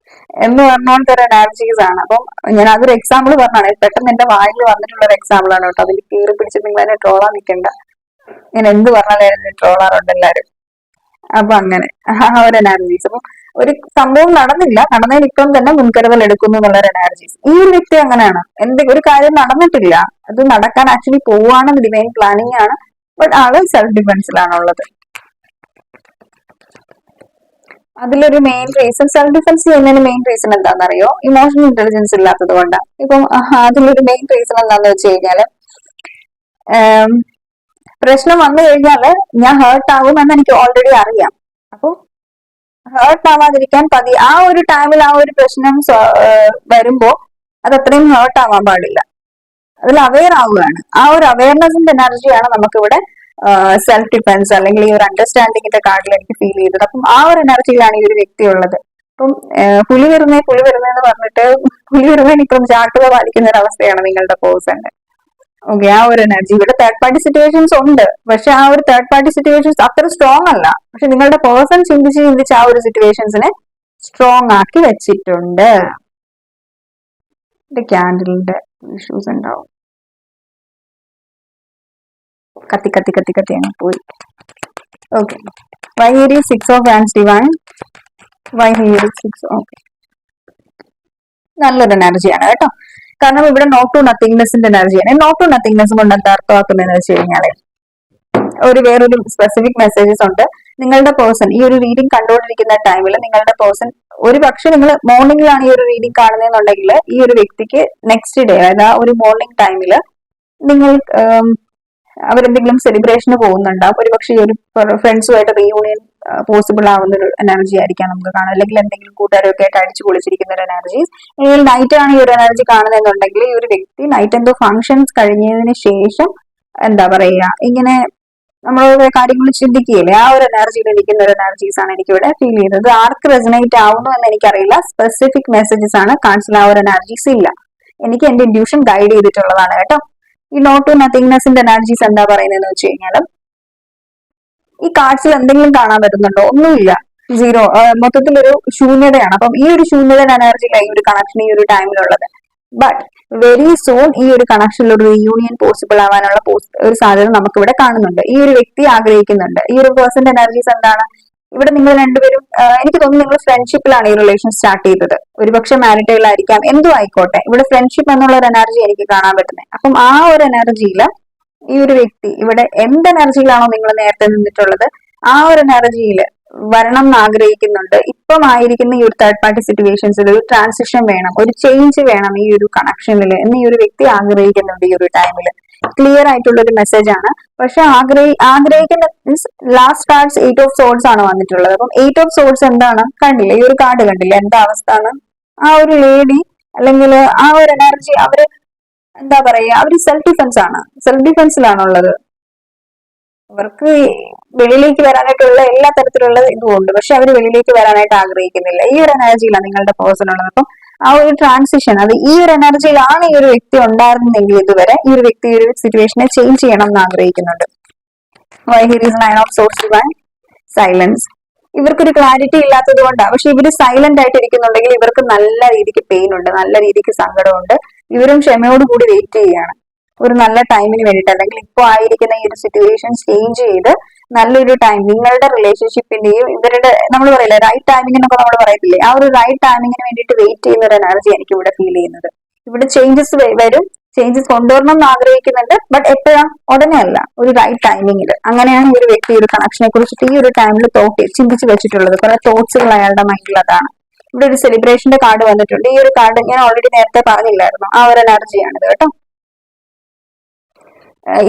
എന്ന് പറഞ്ഞോണ്ട് ഒരു എനർജീസ് ആണ്. അപ്പം ഞാൻ അതൊരു എക്സാമ്പിൾ പറഞ്ഞാണ്. പെട്ടെന്ന് എന്റെ വായിൽ വന്നിട്ടുള്ള ഒരു എക്സാമ്പിൾ ആണ് കേട്ടോ. അതിൽ കീറി പിടിച്ച് നിങ്ങൾ എന്നെ ട്രോളാൻ നിൽക്കണ്ട. ഞാൻ എന്ത് പറഞ്ഞാലും ട്രോളാറുണ്ട് എല്ലാരും. അപ്പൊ അങ്ങനെ ആ ഒരു എനർജീസ്. അപ്പൊ ഒരു സംഭവം നടന്നില്ല, നടന്നതിന് ഇപ്പം തന്നെ മുൻകരുതൽ എടുക്കുന്നു എന്നുള്ള ഒരു എനർജീസ്. ഈ ഒരു വ്യക്തി അങ്ങനെയാണ്. ഒരു കാര്യം നടന്നിട്ടില്ല, അത് നടക്കാൻ ആക്ച്വലി പോവാണെന്ന് ഡിവൈൻ പ്ലാനിങ് ആണ്. ബട്ട് ആള് സെൽഫ് ഡിഫൻസിലാണുള്ളത്. അതിലൊരു മെയിൻ റീസൺ, സെൽഫ് ഡിഫൻസ് ചെയ്യുന്നതിന് മെയിൻ റീസൺ എന്താണെന്നറിയോ? ഇമോഷണൽ ഇന്റലിജൻസ് ഇല്ലാത്തത് കൊണ്ടാണ്. ഇപ്പം അതിലൊരു മെയിൻ റീസൺ എന്താന്ന് വെച്ച് കഴിഞ്ഞാല് പ്രശ്നം വന്നു കഴിഞ്ഞാല് ഞാൻ ഹേർട്ട് ആകുമെന്ന് എനിക്ക് ഓൾറെഡി അറിയാം. അപ്പൊ ഹേർട്ട് ആവാതിരിക്കാൻ ആ ഒരു ടൈമിൽ ആ ഒരു പ്രശ്നം വരുമ്പോ അത് അത്രയും ഹേർട്ട് ആവാൻ പാടില്ല. അതിൽ അവെയർ ആവുകയാണ്. ആ ഒരു അവയർനെസിന്റെ എനർജിയാണ് നമുക്കിവിടെ സെൽഫ് ഡിഫൻസ് അല്ലെങ്കിൽ ഈ ഒരു അണ്ടർസ്റ്റാൻഡിങ്ങിന്റെ കാർഡിൽ എനിക്ക് ഫീൽ ചെയ്തത്. അപ്പം ആ ഒരു എനർജിയിലാണ് ഈ ഒരു വ്യക്തി ഉള്ളത്. അപ്പം പുലി വരുന്നതെന്ന് പറഞ്ഞിട്ട് പുലി വരുന്നതിന് ഇപ്പം ജാഗ്രത പാലിക്കുന്ന ഒരു അവസ്ഥയാണ് നിങ്ങളുടെ പേഴ്സന്റെ. ഓക്കെ, ആ ഒരു എനർജി. ഇവിടെ തേർഡ് പാർട്ടി സിറ്റുവേഷൻസ് ഉണ്ട്, പക്ഷെ ആ ഒരു തേർഡ് പാർട്ടി സിറ്റുവേഷൻസ് അത്ര സ്ട്രോങ് അല്ല. പക്ഷെ നിങ്ങളുടെ പേഴ്സൺ ചിന്തിച്ച് ആ ഒരു സിറ്റുവേഷൻസിനെ സ്ട്രോങ് ആക്കി വെച്ചിട്ടുണ്ട്. ക്യാൻഡിലിന്റെ ഇഷ്യൂസ് ഉണ്ടാവും. കത്തി അങ്ങ് പോയി. Okay, why here is 6 of wands divine. Why here is 6? Okay, നല്ലൊരു എനർജിയാണ് കേട്ടോ. കാരണം ഇവിടെ നോ ടു നത്തിങ്നെസിന്റെ എനർജിയാണ്. നോ ടു നത്തിങ്നെസ് കൊണ്ട് എന്താ അർത്ഥമാക്കുന്നതെന്ന് വെച്ച് കഴിഞ്ഞാല് വേറൊരു സ്പെസിഫിക് മെസ്സേജസ് ഉണ്ട്. നിങ്ങളുടെ പേഴ്സൺ ഈ ഒരു റീഡിംഗ് കണ്ടുകൊണ്ടിരിക്കുന്ന ടൈമിൽ നിങ്ങളുടെ പേഴ്സൺ ഒരു പക്ഷെ നിങ്ങൾ മോർണിംഗിലാണ് ഈ ഒരു റീഡിംഗ് കാണുന്നതെന്നുണ്ടെങ്കിൽ ഈ ഒരു വ്യക്തിക്ക് നെക്സ്റ്റ് ഡേ, അതായത് ആ ഒരു മോർണിംഗ് ടൈമിൽ നിങ്ങൾ അവരെന്തെങ്കിലും സെലിബ്രേഷന് പോകുന്നുണ്ടാവും. ഒരുപക്ഷെ ഈ ഒരു ഫ്രണ്ട്സുമായിട്ട് റീയൂണിയൻ പോസിബിൾ ആവുന്ന ഒരു എനർജി ആയിരിക്കാം നമുക്ക് കാണാം. അല്ലെങ്കിൽ എന്തെങ്കിലും കൂട്ടുകാരൊക്കെ ആയിട്ട് അടിച്ചു പൊളിച്ചിരിക്കുന്ന ഒരു എനർജീസ്. അല്ലെങ്കിൽ നൈറ്റ് ആണ് ഈ ഒരു എനർജി കാണുന്നതെന്നുണ്ടെങ്കിൽ ഈ ഒരു വ്യക്തി നൈറ്റ് എന്തോ ഫംഗ്ഷൻസ് കഴിഞ്ഞതിന് ശേഷം എന്താ പറയുക, ഇങ്ങനെ നമ്മൾ കാര്യങ്ങൾ ചിന്തിക്കുകയില്ലേ, ആ ഒരു എനർജിയിൽ ഇരിക്കുന്ന ഒരു എനർജീസ് ആണ് എനിക്ക് ഇവിടെ ഫീൽ ചെയ്തത്. ആർക്ക് റെസനേറ്റ് ആവുന്നു എന്ന് എനിക്കറിയില്ല. സ്പെസിഫിക് മെസ്സേജസ് ആണ്. കാണിച്ചില്ല ആ ഒരു എനർജീസ് ഇല്ല. എനിക്ക് എന്റെ ഇൻഡ്യൂഷൻ ഗൈഡ് ചെയ്തിട്ടുള്ളതാണ് കേട്ടോ. ഈ നോ ടു നത്തിങ്നെസിന്റെ എനർജീസ് എന്താ പറയുന്നതെന്ന് വെച്ച് കഴിഞ്ഞാൽ ഈ കാർഡ്സിൽ എന്തെങ്കിലും കാണാൻ പറ്റുന്നുണ്ടോ? ഒന്നുമില്ല, സീറോ, മൊത്തത്തിലൊരു ശൂന്യതയാണ്. അപ്പം ഈ ഒരു ശൂന്യതയുടെ എനർജിയിലാണ് ഈ ഒരു കണക്ഷൻ ഈ ഒരു ടൈമിലുള്ളത്. ബട്ട് വെരി സൂൺ ഈ ഒരു കണക്ഷനിൽ ഒരു റീയൂണിയൻ പോസിബിൾ ആവാനുള്ള ഒരു സാധ്യത നമുക്ക് ഇവിടെ കാണുന്നുണ്ട്. ഈ ഒരു വ്യക്തി ആഗ്രഹിക്കുന്നുണ്ട്. ഈ ഒരു പേഴ്സന്റെ എനർജീസ് എന്താണ്? ഇവിടെ നിങ്ങൾ രണ്ടുപേരും എനിക്ക് തോന്നുന്നു നിങ്ങൾ ഫ്രണ്ട്ഷിപ്പിലാണ് ഈ റിലേഷൻ സ്റ്റാർട്ട് ചെയ്തത്. ഒരുപക്ഷെ മാരിറ്റൈൽ ആയിരിക്കാം, എന്തോ ആയിക്കോട്ടെ. ഇവിടെ ഫ്രണ്ട്ഷിപ്പ് എന്നുള്ള ഒരു എനർജി എനിക്ക് കാണാൻ പറ്റുന്നത്. അപ്പം ആ ഒരു എനർജിയിൽ ഈ ഒരു വ്യക്തി ഇവിടെ എന്ത് എനർജിയിലാണോ നിങ്ങൾ നേരത്തെ നിന്നിട്ടുള്ളത് ആ ഒരു എനർജിയിൽ വരണം എന്ന് ആഗ്രഹിക്കുന്നുണ്ട്. ഇപ്പം ആയിരിക്കുന്ന ഈ ഒരു തേർഡ് പാർട്ടി സിറ്റുവേഷൻസിൽ ഒരു ട്രാൻസിഷൻ വേണം, ഒരു ചേഞ്ച് വേണം ഈ ഒരു കണക്ഷനിൽ എന്ന് ഈ ഒരു വ്യക്തി ആഗ്രഹിക്കുന്നുണ്ട്. ഈ ഒരു ടൈമിൽ ക്ലിയർ ആയിട്ടുള്ള ഒരു മെസ്സേജ് ആണ്. പക്ഷെ ആഗ്രഹിക്കുന്ന means last cards 8 of swords ആണ് വന്നിട്ടുള്ളത്. അപ്പം 8 ഓഫ് സോൾസ് എന്താണ്? കണ്ടില്ലേ, ഈ ഒരു കാർഡ് കണ്ടില്ലേ എന്താ അവസ്ഥ ആണ്? ആ ഒരു ലേഡി അല്ലെങ്കിൽ ആ ഒരു എനർജി അവര് എന്താ പറയാ, അവര് സെൽഫ് ഡിഫൻസ് ആണ്, സെൽഫ് ഡിഫൻസിലാണുള്ളത്. അവർക്ക് വെളിയിലേക്ക് വരാനായിട്ടുള്ള എല്ലാ തരത്തിലുള്ള ഇതും ഉണ്ട്. പക്ഷെ അവർ വെളിയിലേക്ക് വരാനായിട്ട് ആഗ്രഹിക്കുന്നില്ല. ഈ ഒരു എനർജിയിലാണ് നിങ്ങളുടെ പേഴ്സൺ ഉള്ളത്. അപ്പം ആ ഒരു ട്രാൻസിഷൻ അത് ഈ ഒരു എനർജിയിലാണ് ഈ ഒരു വ്യക്തി ഉണ്ടായിരുന്നെങ്കിൽ ഇതുവരെ ഈ ഒരു വ്യക്തി ഒരു സിറ്റുവേഷനെ ചേഞ്ച് ചെയ്യണം എന്ന് ആഗ്രഹിക്കുന്നുണ്ട്. Why here is 9 of swords divine silence. ഇവർക്കൊരു ക്ലാരിറ്റി ഇല്ലാത്തത് കൊണ്ടാണ്. പക്ഷെ ഇവര് സൈലന്റ് ആയിട്ട് ഇരിക്കുന്നുണ്ടെങ്കിൽ ഇവർക്ക് നല്ല രീതിക്ക് പെയിൻ ഉണ്ട്, നല്ല രീതിക്ക് സങ്കടമുണ്ട്. ഇവരും ക്ഷമയോടുകൂടി വെയിറ്റ് ചെയ്യുകയാണ് ഒരു നല്ല ടൈമിന് വേണ്ടിയിട്ട്. അല്ലെങ്കിൽ ഇപ്പോൾ ആയിരിക്കുന്ന ഈ ഒരു സിറ്റുവേഷൻ ചേഞ്ച് ചെയ്ത് നല്ലൊരു ടൈം നിങ്ങളുടെ റിലേഷൻഷിപ്പിന്റെയും ഇവരുടെ നമ്മൾ പറയില്ലേ റൈറ്റ് ടൈമിംഗ് എന്നൊക്കെ നമ്മൾ പറയത്തില്ലേ, ആ ഒരു റൈറ്റ് ടൈമിങ്ങിന് വേണ്ടിയിട്ട് വെയിറ്റ് ചെയ്യുന്ന ഒരു എനർജി എനിക്ക് ഇവിടെ ഫീൽ ചെയ്യുന്നത്. ഇവിടെ ചേഞ്ചസ് വരും, ചേഞ്ചസ് കൊണ്ടുവരണം എന്ന് ആഗ്രഹിക്കുന്നുണ്ട്. ബട്ട് എപ്പോഴാ? ഉടനെ അല്ല, ഒരു റൈറ്റ് ടൈമിങ്ങിൽ. അങ്ങനെയാണ് ഈ ഒരു വ്യക്തി ഒരു കണക്ഷനെ കുറിച്ചിട്ട് ഈ ഒരു ടൈമിൽ ചിന്തിച്ച് വെച്ചിട്ടുള്ളത്. കുറെ തോട്ട്സുകൾ അയാളുടെ മൈൻഡിൽ അതാണ്. ഇവിടെ ഒരു സെലിബ്രേഷന്റെ കാർഡ് വന്നിട്ടുണ്ട്. ഈ ഒരു കാർഡ് ഞാൻ ഓൾറെഡി നേരത്തെ പറഞ്ഞില്ലായിരുന്നു, ആ ഒരു എനർജിയാണിത് കേട്ടോ.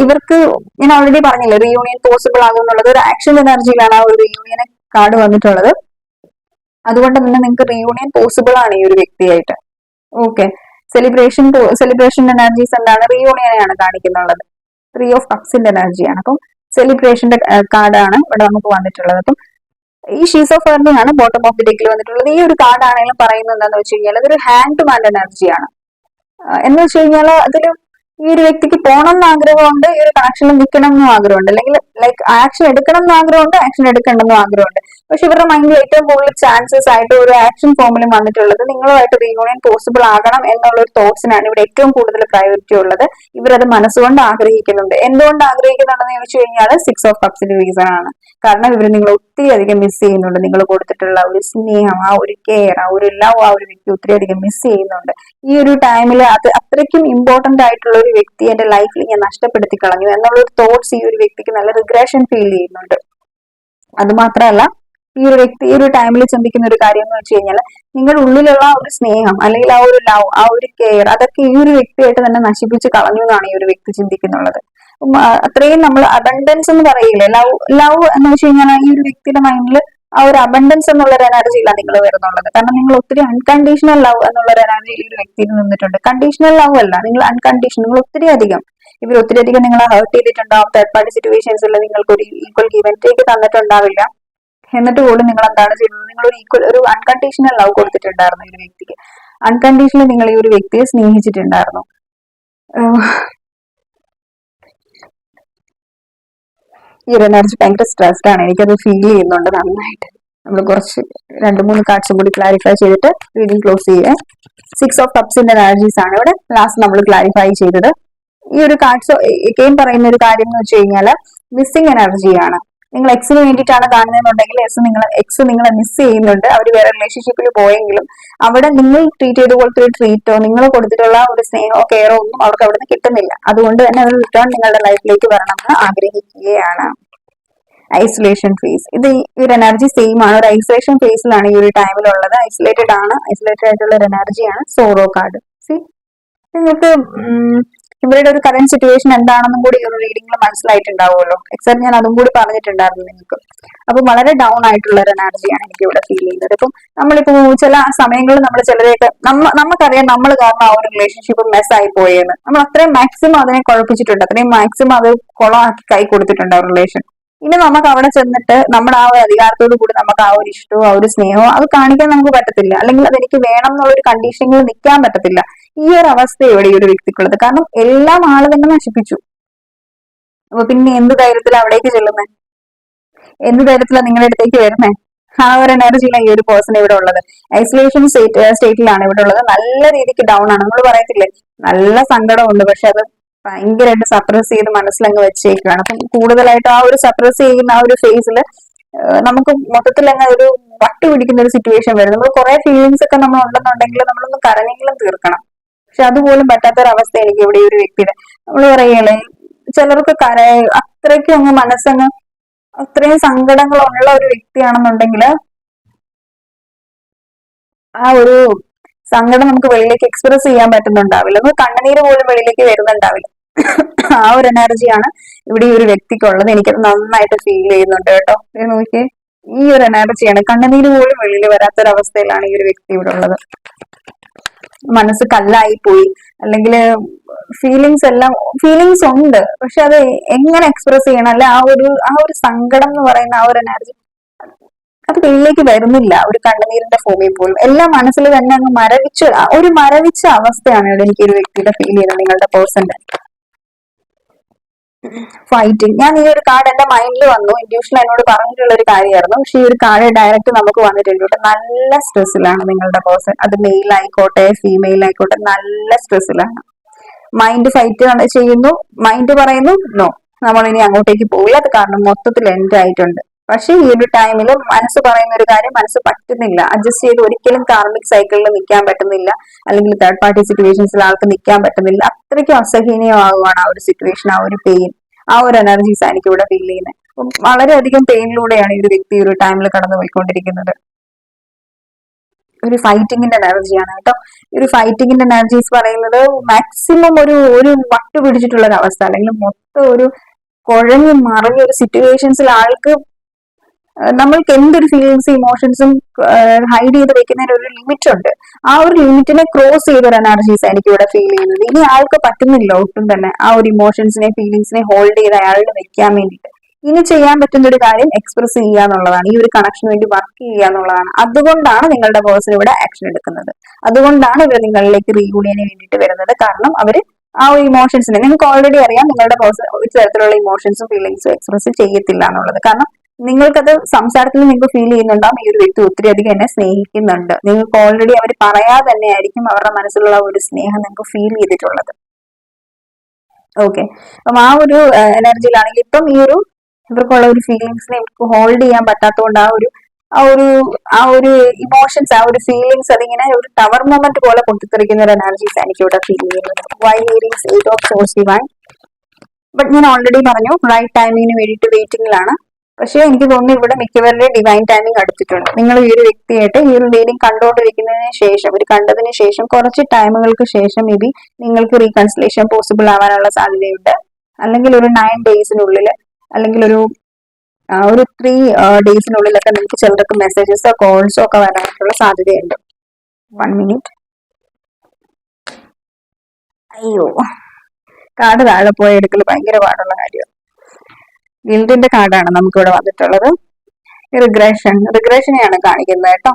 ഇവർക്ക് ഞാൻ ഓൾറെഡി പറഞ്ഞില്ലേ റീയൂണിയൻ പോസിബിൾ ആകുന്നുള്ളത് ഒരു ആക്ഷൻ എനർജിയിലാണ് ആ ഒരു റീയൂണിയൻ കാർഡ് വന്നിട്ടുള്ളത്. അതുകൊണ്ട് തന്നെ നിങ്ങൾക്ക് റീയൂണിയൻ പോസിബിൾ ആണ് ഈ ഒരു വ്യക്തിയായിട്ട്. ഓക്കെ, സെലിബ്രേഷൻ എനർജീസ് എന്താണ്? റീയൂണിയനെയാണ് കാണിക്കുന്നുള്ളത്. 3 ഓഫ് കപ്സിന്റെ എനർജിയാണ്. അപ്പം സെലിബ്രേഷന്റെ കാർഡാണ് ഇവിടെ നമുക്ക് വന്നിട്ടുള്ളത്. അപ്പം ഈ ഷീസ് ഓഫ് എർണിംഗ് ആണ് ബോട്ടം ഓഫ് ദി ഡെക്കിൽ വന്നിട്ടുള്ളത്. ഈ ഒരു കാർഡ് ആണെങ്കിലും പറയുന്നത് എന്താണെന്ന് വെച്ച് കഴിഞ്ഞാൽ അതൊരു ഹാൻഡ് മാൻ എനർജിയാണ്. എന്ന് വെച്ച് കഴിഞ്ഞാൽ അതിൽ ഈ ഒരു വ്യക്തിക്ക് പോകണം എന്ന് ആഗ്രഹമുണ്ട്, ഈ ഒരു കണക്ഷനിൽ നിൽക്കണം എന്നും ആഗ്രഹമുണ്ട്, അല്ലെങ്കിൽ ലൈക്ക് ആക്ഷൻ എടുക്കണം എന്ന് ആഗ്രഹമുണ്ട്, ആക്ഷൻ എടുക്കണമെന്നും ആഗ്രഹമുണ്ട്. പക്ഷെ ഇവരുടെ മൈൻഡിൽ ഏറ്റവും കൂടുതൽ ചാൻസസ് ആയിട്ട് ഒരു ആക്ഷൻ ഫോമിലും വന്നിട്ടുള്ളത് നിങ്ങളുമായിട്ട് റീയൂണിയൻ പോസിബിൾ ആകണം എന്നുള്ള ഒരു തോട്ട്സിനാണ് ഇവിടെ ഏറ്റവും കൂടുതൽ പ്രയോറിറ്റി ഉള്ളത്. ഇവരത് മനസ്സുകൊണ്ട് ആഗ്രഹിക്കുന്നുണ്ട്. എന്തുകൊണ്ട് ആഗ്രഹിക്കുന്നുണ്ടെന്ന് ചോദിച്ചു കഴിഞ്ഞാൽ 6 ഓഫ് കപ്സിന്റെ റീസൺ ആണ്. കാരണം ഇവർ നിങ്ങൾ ഒത്തിരി അധികം മിസ് ചെയ്യുന്നുണ്ട്. നിങ്ങൾ കൊടുത്തിട്ടുള്ള ഒരു സ്നേഹം, ആ ഒരു കെയർ, ആ ഒരു ലവ് ആ ഒരു വ്യക്തി ഒത്തിരി അധികം മിസ് ചെയ്യുന്നുണ്ട്. ഈ ഒരു ടൈമിൽ അത് അത്രയ്ക്കും ഇമ്പോർട്ടന്റ് ആയിട്ടുള്ള ഒരു വ്യക്തി എന്റെ ലൈഫിൽ ഞാൻ നഷ്ടപ്പെടുത്തി കളഞ്ഞു എന്നുള്ള ഒരു തോട്ട്സ് ഈ ഒരു വ്യക്തിക്ക് നല്ല റിഗ്രഷൻ ഫീൽ ചെയ്യുന്നുണ്ട്. അത് മാത്രമല്ല ഈ ഒരു വ്യക്തി ഈ ഒരു ടൈമിൽ ചിന്തിക്കുന്ന ഒരു കാര്യം എന്ന് വെച്ച് കഴിഞ്ഞാൽ നിങ്ങളുടെ ഉള്ളിലുള്ള ആ ഒരു സ്നേഹം അല്ലെങ്കിൽ ആ ഒരു ലവ് ആ ഒരു കെയർ അതൊക്കെ ഈ ഒരു വ്യക്തിയായിട്ട് തന്നെ നശിപ്പിച്ച് കളഞ്ഞു എന്നാണ് ഈ ഒരു വ്യക്തി ചിന്തിക്കുന്നുള്ളത്. അത്രയും നമ്മൾ അബണ്ടൻസ് എന്ന് പറയില്ലേ, ലവ് എന്ന് വെച്ച് കഴിഞ്ഞാൽ ഈ ഒരു വ്യക്തിയുടെ മൈൻഡിൽ ആ ഒരു അബണ്ടൻസ് എന്നുള്ള ഒരു എനർജിയിലാണ് നിങ്ങൾ വരുന്നുള്ളത്. കാരണം നിങ്ങൾ ഒത്തിരി അൺകണ്ടീഷണൽ ലവ് എന്നുള്ള ഒരു എനർജിയിൽ ഈ ഒരു വ്യക്തിയിൽ നിന്നിട്ടുണ്ട്. കണ്ടീഷണൽ ലവ് അല്ല, നിങ്ങൾ അൺകണ്ടീഷണൽ, നിങ്ങൾ ഒത്തിരി അധികം നിങ്ങളെ ഹേർട്ട് ചെയ്തിട്ടുണ്ടാവും. തേർഡ് പാർട്ടി സിറ്റുവേഷൻസിൽ നിങ്ങൾക്ക് ഒരു ഈക്വൽ ഗീവ് ആൻഡ് ടേക്ക് തന്നിട്ടുണ്ടാവില്ല. എന്നിട്ട് പോലും നിങ്ങൾ എന്താണ് ചെയ്യുന്നത്? നിങ്ങൾ ഒരു അൺകണ്ടീഷണൽ ലവ് കൊടുത്തിട്ടുണ്ടായിരുന്നു ഈ ഒരു വ്യക്തിക്ക്. അൺകണ്ടീഷണൽ നിങ്ങൾ ഈ ഒരു വ്യക്തിയെ സ്നേഹിച്ചിട്ടുണ്ടായിരുന്നു. ഈ ഒരു എനർജി ഭയങ്കര സ്ട്രെസ്ഡ് ആണ്, എനിക്കത് ഫീൽ ചെയ്യുന്നുണ്ട് നന്നായിട്ട്. നമ്മൾ കുറച്ച് 2-3 കാർഡ്സും കൂടി ക്ലാരിഫൈ ചെയ്തിട്ട് റീഡിംഗ് ക്ലോസ് ചെയ്യുക. 6 ഓഫ് കപ്സിന്റെ എനർജീസ് ആണ് ഇവിടെ ലാസ്റ്റ് നമ്മൾ ക്ലാരിഫൈ ചെയ്തത്. ഈ ഒരു കാർഡ്സ് എഗെയിൻ പറയുന്ന ഒരു കാര്യം എന്ന് വെച്ച് കഴിഞ്ഞാൽ മിസ്സിംഗ് എനർജിയാണ്. നിങ്ങൾ എക്സിന് വേണ്ടിയിട്ടാണ് കാണുന്നതെന്നുണ്ടെങ്കിൽ എക്സ് നിങ്ങളെ മിസ് ചെയ്യുന്നുണ്ട്. അവർ വേറെ റിലേഷൻഷിപ്പിൽ പോയെങ്കിലും അവിടെ നിങ്ങൾ ട്രീറ്റ് ചെയ്ത പോലത്തെ ഒരു ട്രീറ്റോ നിങ്ങൾ കൊടുത്തിട്ടുള്ള ഒരു സ്നേഹമോ കെയറോ ഒന്നും അവർക്ക് അവിടുന്ന് കിട്ടുന്നില്ല. അതുകൊണ്ട് തന്നെ അവർ റിട്ടേൺ നിങ്ങളുടെ ലൈഫിലേക്ക് വരണമെന്ന് ആഗ്രഹിക്കുകയാണ്. ഐസൊലേഷൻ ഫേസ്, ഇത് ഈ ഒരു എനർജി സെയിം ആണ്. ഒരു ഐസൊലേഷൻ ഫേസിലാണ് ഈ ഒരു ടൈമിലുള്ളത്. ഐസൊലേറ്റഡ് ആയിട്ടുള്ള ഒരു എനർജിയാണ് സോറോ കാർഡ്. സി, നിങ്ങൾക്ക് ഇവരുടെ ഒരു കറന്റ് സിറ്റുവേഷൻ എന്താണെന്നും കൂടി ഈ ഒരു റീഡിംഗിൽ മനസ്സിലായിട്ടുണ്ടാവുമല്ലോ. എക്സാക്ട് ഞാൻ അതും കൂടി പറഞ്ഞിട്ടുണ്ടായിരുന്നു നിങ്ങൾക്ക്. അപ്പൊ വളരെ ഡൗൺ ആയിട്ടുള്ള ഒരു എനർജിയാണ് എനിക്ക് ഇവിടെ ഫീൽ ചെയ്യുന്നത്. ഇപ്പം നമ്മളിപ്പോ ചില സമയങ്ങളിൽ നമ്മൾ ചിലരെയൊക്കെ നമുക്കറിയാം നമ്മൾ കാരണം ആ ഒരു റിലേഷൻഷിപ്പ് മെസ് ആയി പോയെന്ന്. നമ്മൾ അത്രയും മാക്സിമം അതിനെ കുഴപ്പിച്ചിട്ടുണ്ട്, അത്രയും മാക്സിമം അത് കുളമാക്കി കൈ കൊടുത്തിട്ടുണ്ട് ആ റിലേഷൻ. ഇനി നമുക്ക് അവിടെ ചെന്നിട്ട് നമ്മുടെ ആ ഒരു അധികാരത്തോടു കൂടി നമുക്ക് ആ ഒരു ഇഷ്ടവും ആ ഒരു സ്നേഹവും അത് കാണിക്കാൻ നമുക്ക് പറ്റത്തില്ല, അല്ലെങ്കിൽ അതെനിക്ക് വേണം എന്നുള്ള ഒരു കണ്ടീഷനിൽ നിൽക്കാൻ പറ്റത്തില്ല. ഈ ഒരു അവസ്ഥ ഇവിടെ ഈ ഒരു വ്യക്തിക്കുള്ളത്. കാരണം എല്ലാം ആള് തന്നെ നശിപ്പിച്ചു. അപ്പൊ പിന്നെ എന്ത് ധൈര്യത്തിലാണ് അവിടേക്ക് ചെല്ലുന്നത്? എന്ത് ധൈര്യത്തിലാണ് നിങ്ങളുടെ അടുത്തേക്ക് വരുന്നത്? ആ ഒരു എനർജിയിലാണ് ഈ ഒരു പേഴ്സൺ ഇവിടെ ഉള്ളത്. ഐസൊലേഷൻ സ്റ്റേറ്റിലാണ് ഇവിടെ ഉള്ളത്. നല്ല രീതിക്ക് ഡൗൺ ആണ്. നമ്മൾ പറയത്തില്ലേ, നല്ല സങ്കടമുണ്ട്, പക്ഷെ അത് ഭയങ്കരമായിട്ട് സപ്രസ് ചെയ്ത് മനസ്സിലങ്ങ് വെച്ചേക്കാണ്. അപ്പം കൂടുതലായിട്ട് ആ ഒരു സപ്രസ് ചെയ്യുന്ന ആ ഒരു ഫേസിൽ നമുക്ക് മൊത്തത്തിൽ അങ്ങ് ഒരു വട്ട് പിടിക്കുന്ന ഒരു സിറ്റുവേഷൻ വരും. നമ്മൾ കുറെ ഫീലിങ്സ് ഒക്കെ നമ്മൾ ഉണ്ടെന്നുണ്ടെങ്കിൽ നമ്മളൊന്ന് കരഞ്ഞെങ്കിലും തീർക്കണം. പക്ഷെ അതുപോലും പറ്റാത്തൊരവസ്ഥ എനിക്ക് ഇവിടെ ഈ ഒരു വ്യക്തിയുടെ. നമ്മൾ പറയല്ലേ, ചിലർക്ക് അത്രയ്ക്കും അങ്ങ് മനസ്സങ്ങ് അത്രയും സങ്കടങ്ങളുള്ള ഒരു വ്യക്തിയാണെന്നുണ്ടെങ്കിൽ ആ ഒരു സങ്കടം നമുക്ക് വെളിയിലേക്ക് എക്സ്പ്രസ് ചെയ്യാൻ പറ്റുന്നുണ്ടാവില്ല. നമുക്ക് കണ്ണുനീര് പോലും വെളിയിലേക്ക് വരുന്നുണ്ടാവില്ല. ആ ഒരു എനർജിയാണ് ഇവിടെ ഈ ഒരു വ്യക്തിക്കുള്ളത്. എനിക്കത് നന്നായിട്ട് ഫീൽ ചെയ്യുന്നുണ്ട് കേട്ടോ. നോക്കിയേ, ഈ ഒരു എനർജിയാണ്. കണ്ണുനീര് പോലും വെളിയിൽ വരാത്തൊരവസ്ഥയിലാണ് ഈ ഒരു വ്യക്തി ഇവിടെ ഉള്ളത്. മനസ്സ് കല്ലായി പോയി, അല്ലെങ്കിൽ ഫീലിങ്സ് ഉണ്ട്, പക്ഷെ അത് എങ്ങനെ എക്സ്പ്രസ് ചെയ്യണം, അല്ലെ ആ ഒരു സങ്കടം എന്ന് പറയുന്ന ആ ഒരു എനർജി അത് വെളിയിലേക്ക് വരുന്നില്ല. ഒരു കണ്ണുനീരിന്റെ ഫോമിൽ പോലും എല്ലാം മനസ്സിൽ തന്നെ അങ്ങ് മരവിച്ച അവസ്ഥയാണ് ഇവിടെ എനിക്ക് ഒരു വ്യക്തിയുടെ ഫീൽ ചെയ്യുന്നത്. നിങ്ങളുടെ പേഴ്സന്റെ ഫൈറ്റിംഗ്. ഞാൻ ഈ ഒരു കാർഡ് എന്റെ മൈൻഡിൽ വന്നു, ഇൻഡ്യൂഷൻ എന്നോട് പറഞ്ഞിട്ടുള്ള ഒരു കാര്യമായിരുന്നു. പക്ഷെ ഈ ഒരു കാർഡ് ഡയറക്റ്റ് നമുക്ക് വന്നിട്ടുണ്ട്. നല്ല സ്ട്രെസ്സിലാണ് നിങ്ങളുടെ പേഴ്സൺ. അത് മെയിൽ ആയിക്കോട്ടെ ഫീമെയിൽ ആയിക്കോട്ടെ, നല്ല സ്ട്രെസ്സിലാണ്. മൈൻഡ് ഫൈറ്റ് ചെയ്യുന്നു, മൈൻഡ് പറയുന്നു നോ, നമ്മൾ ഇനി അങ്ങോട്ടേക്ക് പോകില്ല, അത് കാരണം മൊത്തത്തിൽ എൻഡ് ആയിട്ടുണ്ട്. പക്ഷെ ഈ ഒരു ടൈമിൽ മനസ്സ് പറയുന്ന ഒരു കാര്യം മനസ്സ് പറ്റുന്നില്ല, അഡ്ജസ്റ്റ് ചെയ്ത് ഒരിക്കലും കാർമിക് സൈക്കിളിൽ നിൽക്കാൻ പറ്റുന്നില്ല, അല്ലെങ്കിൽ തേർഡ് പാർട്ടി സിറ്റുവേഷൻസിൽ ആൾക്ക് നിൽക്കാൻ പറ്റുന്നില്ല. അത്രയ്ക്കും അസഹനീയമാകുവാണ് ആ ഒരു സിറ്റുവേഷൻ, ആ ഒരു പെയിൻ, ആ ഒരു എനർജീസ് എനിക്ക് ഇവിടെ ഫീൽ ചെയ്യുന്നത്. വളരെയധികം പെയിനിലൂടെയാണ് ഈ ഒരു വ്യക്തി ഒരു ടൈമിൽ കടന്നു പോയിക്കൊണ്ടിരിക്കുന്നത്. ഒരു ഫൈറ്റിങ്ങിന്റെ എനർജിയാണ് കേട്ടോ. ഒരു ഫൈറ്റിങ്ങിന്റെ എനർജീസ് പറയുന്നത് മാക്സിമം ഒരു വട്ട് പിടിച്ചിട്ടുള്ള ഒരു അവസ്ഥ, അല്ലെങ്കിൽ മൊത്തം ഒരു കുഴഞ്ഞു മറിഞ്ഞ ഒരു സിറ്റുവേഷൻസിൽ ആൾക്ക് നമ്മൾക്ക് എന്തൊരു ഫീലിങ്സ് ഇമോഷൻസും ഹൈഡ് ചെയ്ത് വെക്കുന്നതിന് ഒരു ലിമിറ്റ് ഉണ്ട്. ആ ഒരു ലിമിറ്റിനെ ക്രോസ് ചെയ്തൊരു എനർജീസ് എനിക്ക് ഇവിടെ ഫീൽ ചെയ്യുന്നത്. ഇനി ആൾക്ക് പറ്റുന്നില്ല ഒട്ടും തന്നെ ആ ഒരു ഇമോഷൻസിനെ ഫീലിങ്സിനെ ഹോൾഡ് ചെയ്ത് അയാളുടെ വെക്കാൻ വേണ്ടിയിട്ട്. ഇനി ചെയ്യാൻ പറ്റുന്ന ഒരു കാര്യം എക്സ്പ്രസ് ചെയ്യുക എന്നുള്ളതാണ്, ഈ ഒരു കണക്ഷന് വേണ്ടി വർക്ക് ചെയ്യുക എന്നുള്ളതാണ്. അതുകൊണ്ടാണ് നിങ്ങളുടെ പേഴ്സൺ ഇവിടെ ആക്ഷൻ എടുക്കുന്നത്. അതുകൊണ്ടാണ് ഇവർ നിങ്ങളിലേക്ക് റീയൂണിയന് വേണ്ടിയിട്ട് വരുന്നത്. കാരണം അവര് ആ ഒരു ഇമോഷൻസിനെ, നിങ്ങൾക്ക് ഓൾറെഡി അറിയാം നിങ്ങളുടെ പേഴ്സൺ ഒരു തരത്തിലുള്ള ഇമോഷൻസും ഫീലിങ്സും എക്സ്പ്രസ് ചെയ്യത്തില്ല എന്നുള്ളത്. കാരണം നിങ്ങൾക്കത് സംസാരത്തിൽ നിങ്ങൾക്ക് ഫീൽ ചെയ്യുന്നുണ്ടാവും ഈ ഒരു വ്യക്തി ഒത്തിരി അധികം എന്നെ സ്നേഹിക്കുന്നുണ്ട്. നിങ്ങൾക്ക് ഓൾറെഡി അവർ പറയാതെ തന്നെ ആയിരിക്കും അവരുടെ മനസ്സിലുള്ള ഒരു സ്നേഹം നിങ്ങൾക്ക് ഫീൽ ചെയ്തിട്ടുള്ളത്. ഓക്കെ, അപ്പം ആ ഒരു എനർജിയിലാണെങ്കിൽ ഇപ്പം ഇവർക്കുള്ള ഒരു ഫീലിങ്സിനെ ഇവർക്ക് ഹോൾഡ് ചെയ്യാൻ പറ്റാത്തതുകൊണ്ട് ആ ഒരു ഇമോഷൻസ്, ആ ഒരു ഫീലിങ്സ് അതിങ്ങനെ ഒരു ടവർ മൊമെന്റ് പോലെ പൊട്ടിത്തെറിക്കുന്ന ഒരു എനർജീസ് എനിക്ക് ഇവിടെ ഫീൽ ചെയ്യുന്നത്. Why is 8 of swords divine. But ഞാൻ ഓൾറെഡി പറഞ്ഞു റൈറ്റ് ടൈമിങ്ങിന് വേണ്ടിയിട്ട് വെയിറ്റിംഗിലാണ്. പക്ഷെ എനിക്ക് തോന്നുന്നു ഇവിടെ മിക്കവരുടെയും ഡിവൈൻ ടൈമിംഗ് അടുത്തിട്ടുണ്ട്. നിങ്ങൾ ഈ ഒരു വ്യക്തിയായിട്ട് ഈ ഒരു റീഡിംഗ് കണ്ടുകൊണ്ടിരിക്കുന്നതിന് ശേഷം, കണ്ടതിന് ശേഷം കുറച്ച് ടൈമുകൾക്ക് ശേഷം മേ ബി നിങ്ങൾക്ക് റീകൺസിലേഷൻ പോസിബിൾ ആവാനുള്ള സാധ്യതയുണ്ട്. അല്ലെങ്കിൽ ഒരു 9 ഡേയ്സിനുള്ളിൽ, അല്ലെങ്കിൽ ഒരു 3 ഡേയ്സിനുള്ളിലൊക്കെ നിങ്ങൾക്ക് ചിലർക്ക് മെസ്സേജസോ കോൾസോ ഒക്കെ വരാനായിട്ടുള്ള സാധ്യതയുണ്ട്. 1 മിനിറ്റ്. അയ്യോ, കാർഡ് താഴെ പോയി എടുക്കൽ ഭയങ്കര പാടുള്ള കാര്യം. ഗിൽഡിന്റെ കാർഡാണ് നമുക്കിവിടെ വന്നിട്ടുള്ളത്. റിഗ്രഷനെയാണ് കാണിക്കുന്നത് കേട്ടോ.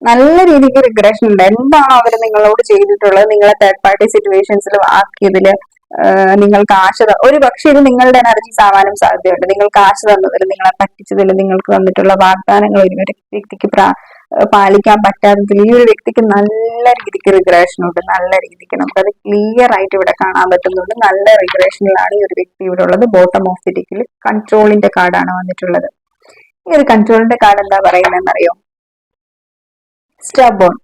നല്ല രീതിക്ക് റിഗ്രഷൻ ഉണ്ട്. എന്താണോ അവർ നിങ്ങളോട് ചെയ്തിട്ടുള്ളത്, നിങ്ങളെ തേർഡ് പാർട്ടി സിറ്റുവേഷൻസിൽ ആക്കിയതില് നിങ്ങൾക്ക് ആശ, ഒരു പക്ഷെ ഇത് നിങ്ങളുടെ എനർജീസ് ആവാനും സാധ്യതയുണ്ട്. നിങ്ങൾക്ക് ആശ തന്നതിൽ, നിങ്ങളെ പറ്റിച്ചതിൽ, നിങ്ങൾക്ക് തന്നിട്ടുള്ള വാഗ്ദാനങ്ങൾ ഒരു വ്യക്തിക്ക് പാലിക്കാൻ പറ്റാത്തതിൽ ഈ ഒരു വ്യക്തിക്ക് നല്ല രീതിക്ക് റിഗ്രഷൻ ഉണ്ട്. നല്ല രീതിക്ക് നമുക്കത് ക്ലിയർ ആയിട്ട് ഇവിടെ കാണാൻ പറ്റുന്നുണ്ട്. നല്ല റിഗ്രഷനിലാണ് ഈ ഒരു വ്യക്തി ഇവിടെ ഉള്ളത്. ബോട്ടം ഓഫ് ദി ഡിക്കിൽ കൺട്രോളിന്റെ കാർഡാണ് വന്നിട്ടുള്ളത്. ഈ ഒരു കൺട്രോളിന്റെ കാർഡ് എന്താ പറയുന്നതെന്നറിയോ? സ്റ്റബോൺ,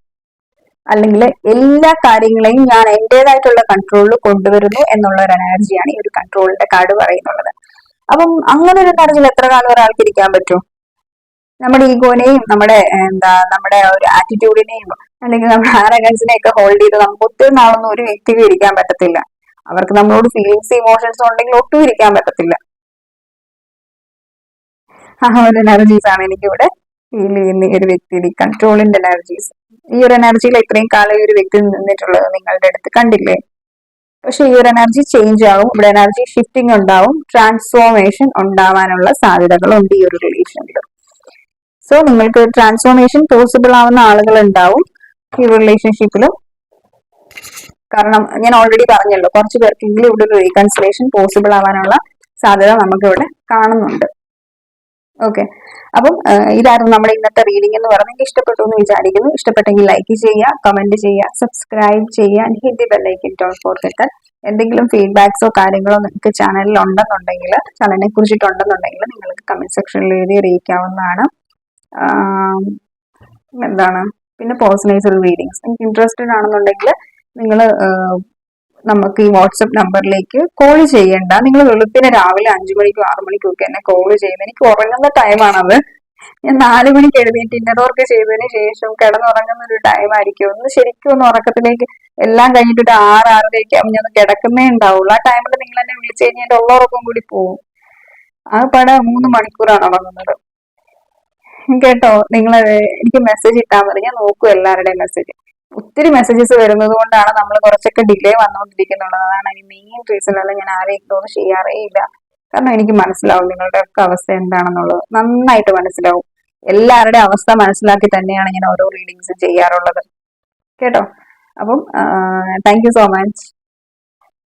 അല്ലെങ്കിൽ എല്ലാ കാര്യങ്ങളെയും ഞാൻ എന്റേതായിട്ടുള്ള കൺട്രോളിൽ കൊണ്ടുവരുന്നു എന്നുള്ള ഒരു എനർജിയാണ് ഈ ഒരു കൺട്രോളിന്റെ കാർഡ് പറയുന്നുള്ളത്. അപ്പം അങ്ങനെ ഒരു എനർജിയിൽ എത്ര കാലം ഒരാൾക്ക് ഇരിക്കാൻ പറ്റും? നമ്മുടെ ഈഗോനെയും നമ്മുടെ ഒരു ആറ്റിറ്റ്യൂഡിനെയും അല്ലെങ്കിൽ നമ്മുടെ ആരഗൻസിനെ ഒക്കെ ഹോൾഡ് ചെയ്ത് നമുക്ക് ഒത്തിരി നാളൊന്നും ഒരു വ്യക്തിക്ക് ഇരിക്കാൻ പറ്റത്തില്ല. അവർക്ക് നമ്മളോട് ഫീലിങ്സ് ഇമോഷൻസ് ഉണ്ടെങ്കിൽ ഒട്ടും ഇരിക്കാൻ പറ്റത്തില്ല. ആ ഒരു എനർജീസ് ആണ് എനിക്കിവിടെ ഫീൽ ചെയ്യുന്ന ഈ ഒരു വ്യക്തിയുടെ കൺട്രോളിന്റെ എനർജീസ്. ഈ ഒരു എനർജിയിൽ ഇത്രയും കാലം ഈ ഒരു വ്യക്തി നിന്നിട്ടുള്ളത് നിങ്ങളുടെ അടുത്ത് കണ്ടില്ലേ? പക്ഷെ ഈ ഒരു എനർജി ചേഞ്ച് ആവും. ഇവിടെ എനർജി ഷിഫ്റ്റിംഗ് ഉണ്ടാവും, ട്രാൻസ്ഫോർമേഷൻ ഉണ്ടാവാനുള്ള സാധ്യതകളുണ്ട് ഈ ഒരു റിലേഷനിൽ. സോ നിങ്ങൾക്ക് ട്രാൻസ്ഫോർമേഷൻ പോസിബിൾ ആവുന്ന ആളുകൾ ഉണ്ടാവും ഈ റിലേഷൻഷിപ്പിൽ. കാരണം ഞാൻ ഓൾറെഡി പറഞ്ഞല്ലോ, കുറച്ച് പേർക്കെങ്കിലും ഇവിടെ ഒരു റീകൺസിലേഷൻ പോസിബിൾ ആവാനുള്ള സാധ്യത നമുക്ക് ഇവിടെ കാണുന്നുണ്ട്. ഓക്കെ, അപ്പം ഇതായിരുന്നു നമ്മുടെ ഇന്നത്തെ റീഡിംഗ് എന്ന് പറഞ്ഞാൽ നിങ്ങൾക്ക് ഇഷ്ടപ്പെട്ടു എന്ന് വിചാരിക്കുന്നു. ഇഷ്ടപ്പെട്ടെങ്കിൽ ലൈക്ക് ചെയ്യുക, കമന്റ് ചെയ്യുക, സബ്സ്ക്രൈബ് ചെയ്യുക, hit the bell icon don't forget. എന്തെങ്കിലും ഫീഡ്ബാക്സോ കാര്യങ്ങളോ നിങ്ങൾക്ക് ചാനലിൽ ഉണ്ടെന്നുണ്ടെങ്കിൽ, ചാനലിനെ കുറിച്ചിട്ടുണ്ടെന്നുണ്ടെങ്കിൽ നിങ്ങൾക്ക് കമന്റ് സെക്ഷനിൽ എഴുതി അറിയിക്കാവുന്നതാണ്. പിന്നെ പേഴ്സണലൈസ്ഡ് റീഡിങ്സ് നിങ്ങൾക്ക് ഇൻട്രസ്റ്റഡ് ആണെന്നുണ്ടെങ്കിൽ നിങ്ങൾ നമുക്ക് ഈ വാട്സപ്പ് നമ്പറിലേക്ക് കോൾ ചെയ്യണ്ട. നിങ്ങൾ വെളുപ്പിനെ രാവിലെ 5 മണിക്കും 6 മണിക്കും ഒക്കെ എന്നെ കോൾ ചെയ്യുന്നത്. എനിക്ക് ഉറങ്ങുന്ന ടൈമാണത്. ഞാൻ 4 മണിക്ക് എഴുന്നേറ്റ് ഇന്നർ വർക്ക് ചെയ്തതിന് ശേഷം കിടന്നുറങ്ങുന്ന ഒരു ടൈമായിരിക്കും. ഒന്ന് ശരിക്കും ഒന്ന് ഉറക്കത്തിലേക്ക് എല്ലാം കഴിഞ്ഞിട്ട് ഒരു 6-6:30 ആകുമ്പോൾ ഞാൻ കിടക്കുന്നേ ഉണ്ടാവുള്ളൂ. ആ ടൈമിൽ നിങ്ങൾ എന്നെ വിളിച്ചു കഴിഞ്ഞാൽ എന്റെ ഉള്ളുറക്കം കൂടി പോകും. ആ പടം 3 മണിക്കൂറാണ് ഉറങ്ങുന്നത്. കേട്ടോ, നിങ്ങൾ എനിക്ക് മെസ്സേജ് ഇട്ടാൽ മതി, ഞാൻ നോക്കും എല്ലാവരുടെയും മെസ്സേജ്. ഒത്തിരി മെസ്സേജസ് വരുന്നത് കൊണ്ടാണ് നമ്മൾ കുറച്ചൊക്കെ ഡിലേ വന്നുകൊണ്ടിരിക്കുന്നുള്ളത്. അതാണ് ഈ മെയിൻ റീസൺ. അല്ല ഞാൻ ആരെയും ഇഗ്നോർ ചെയ്യാറേ ഇല്ല. കാരണം എനിക്ക് മനസ്സിലാവും നിങ്ങളുടെ ഒക്കെ അവസ്ഥ എന്താണെന്നുള്ളത്, നന്നായിട്ട് മനസ്സിലാവും. എല്ലാവരുടെയും അവസ്ഥ മനസ്സിലാക്കി തന്നെയാണ് ഞാൻ ഓരോ റീഡിങ്സ് ചെയ്യാറുള്ളത്. കേട്ടോ, അപ്പം താങ്ക് യു സോ മച്ച്.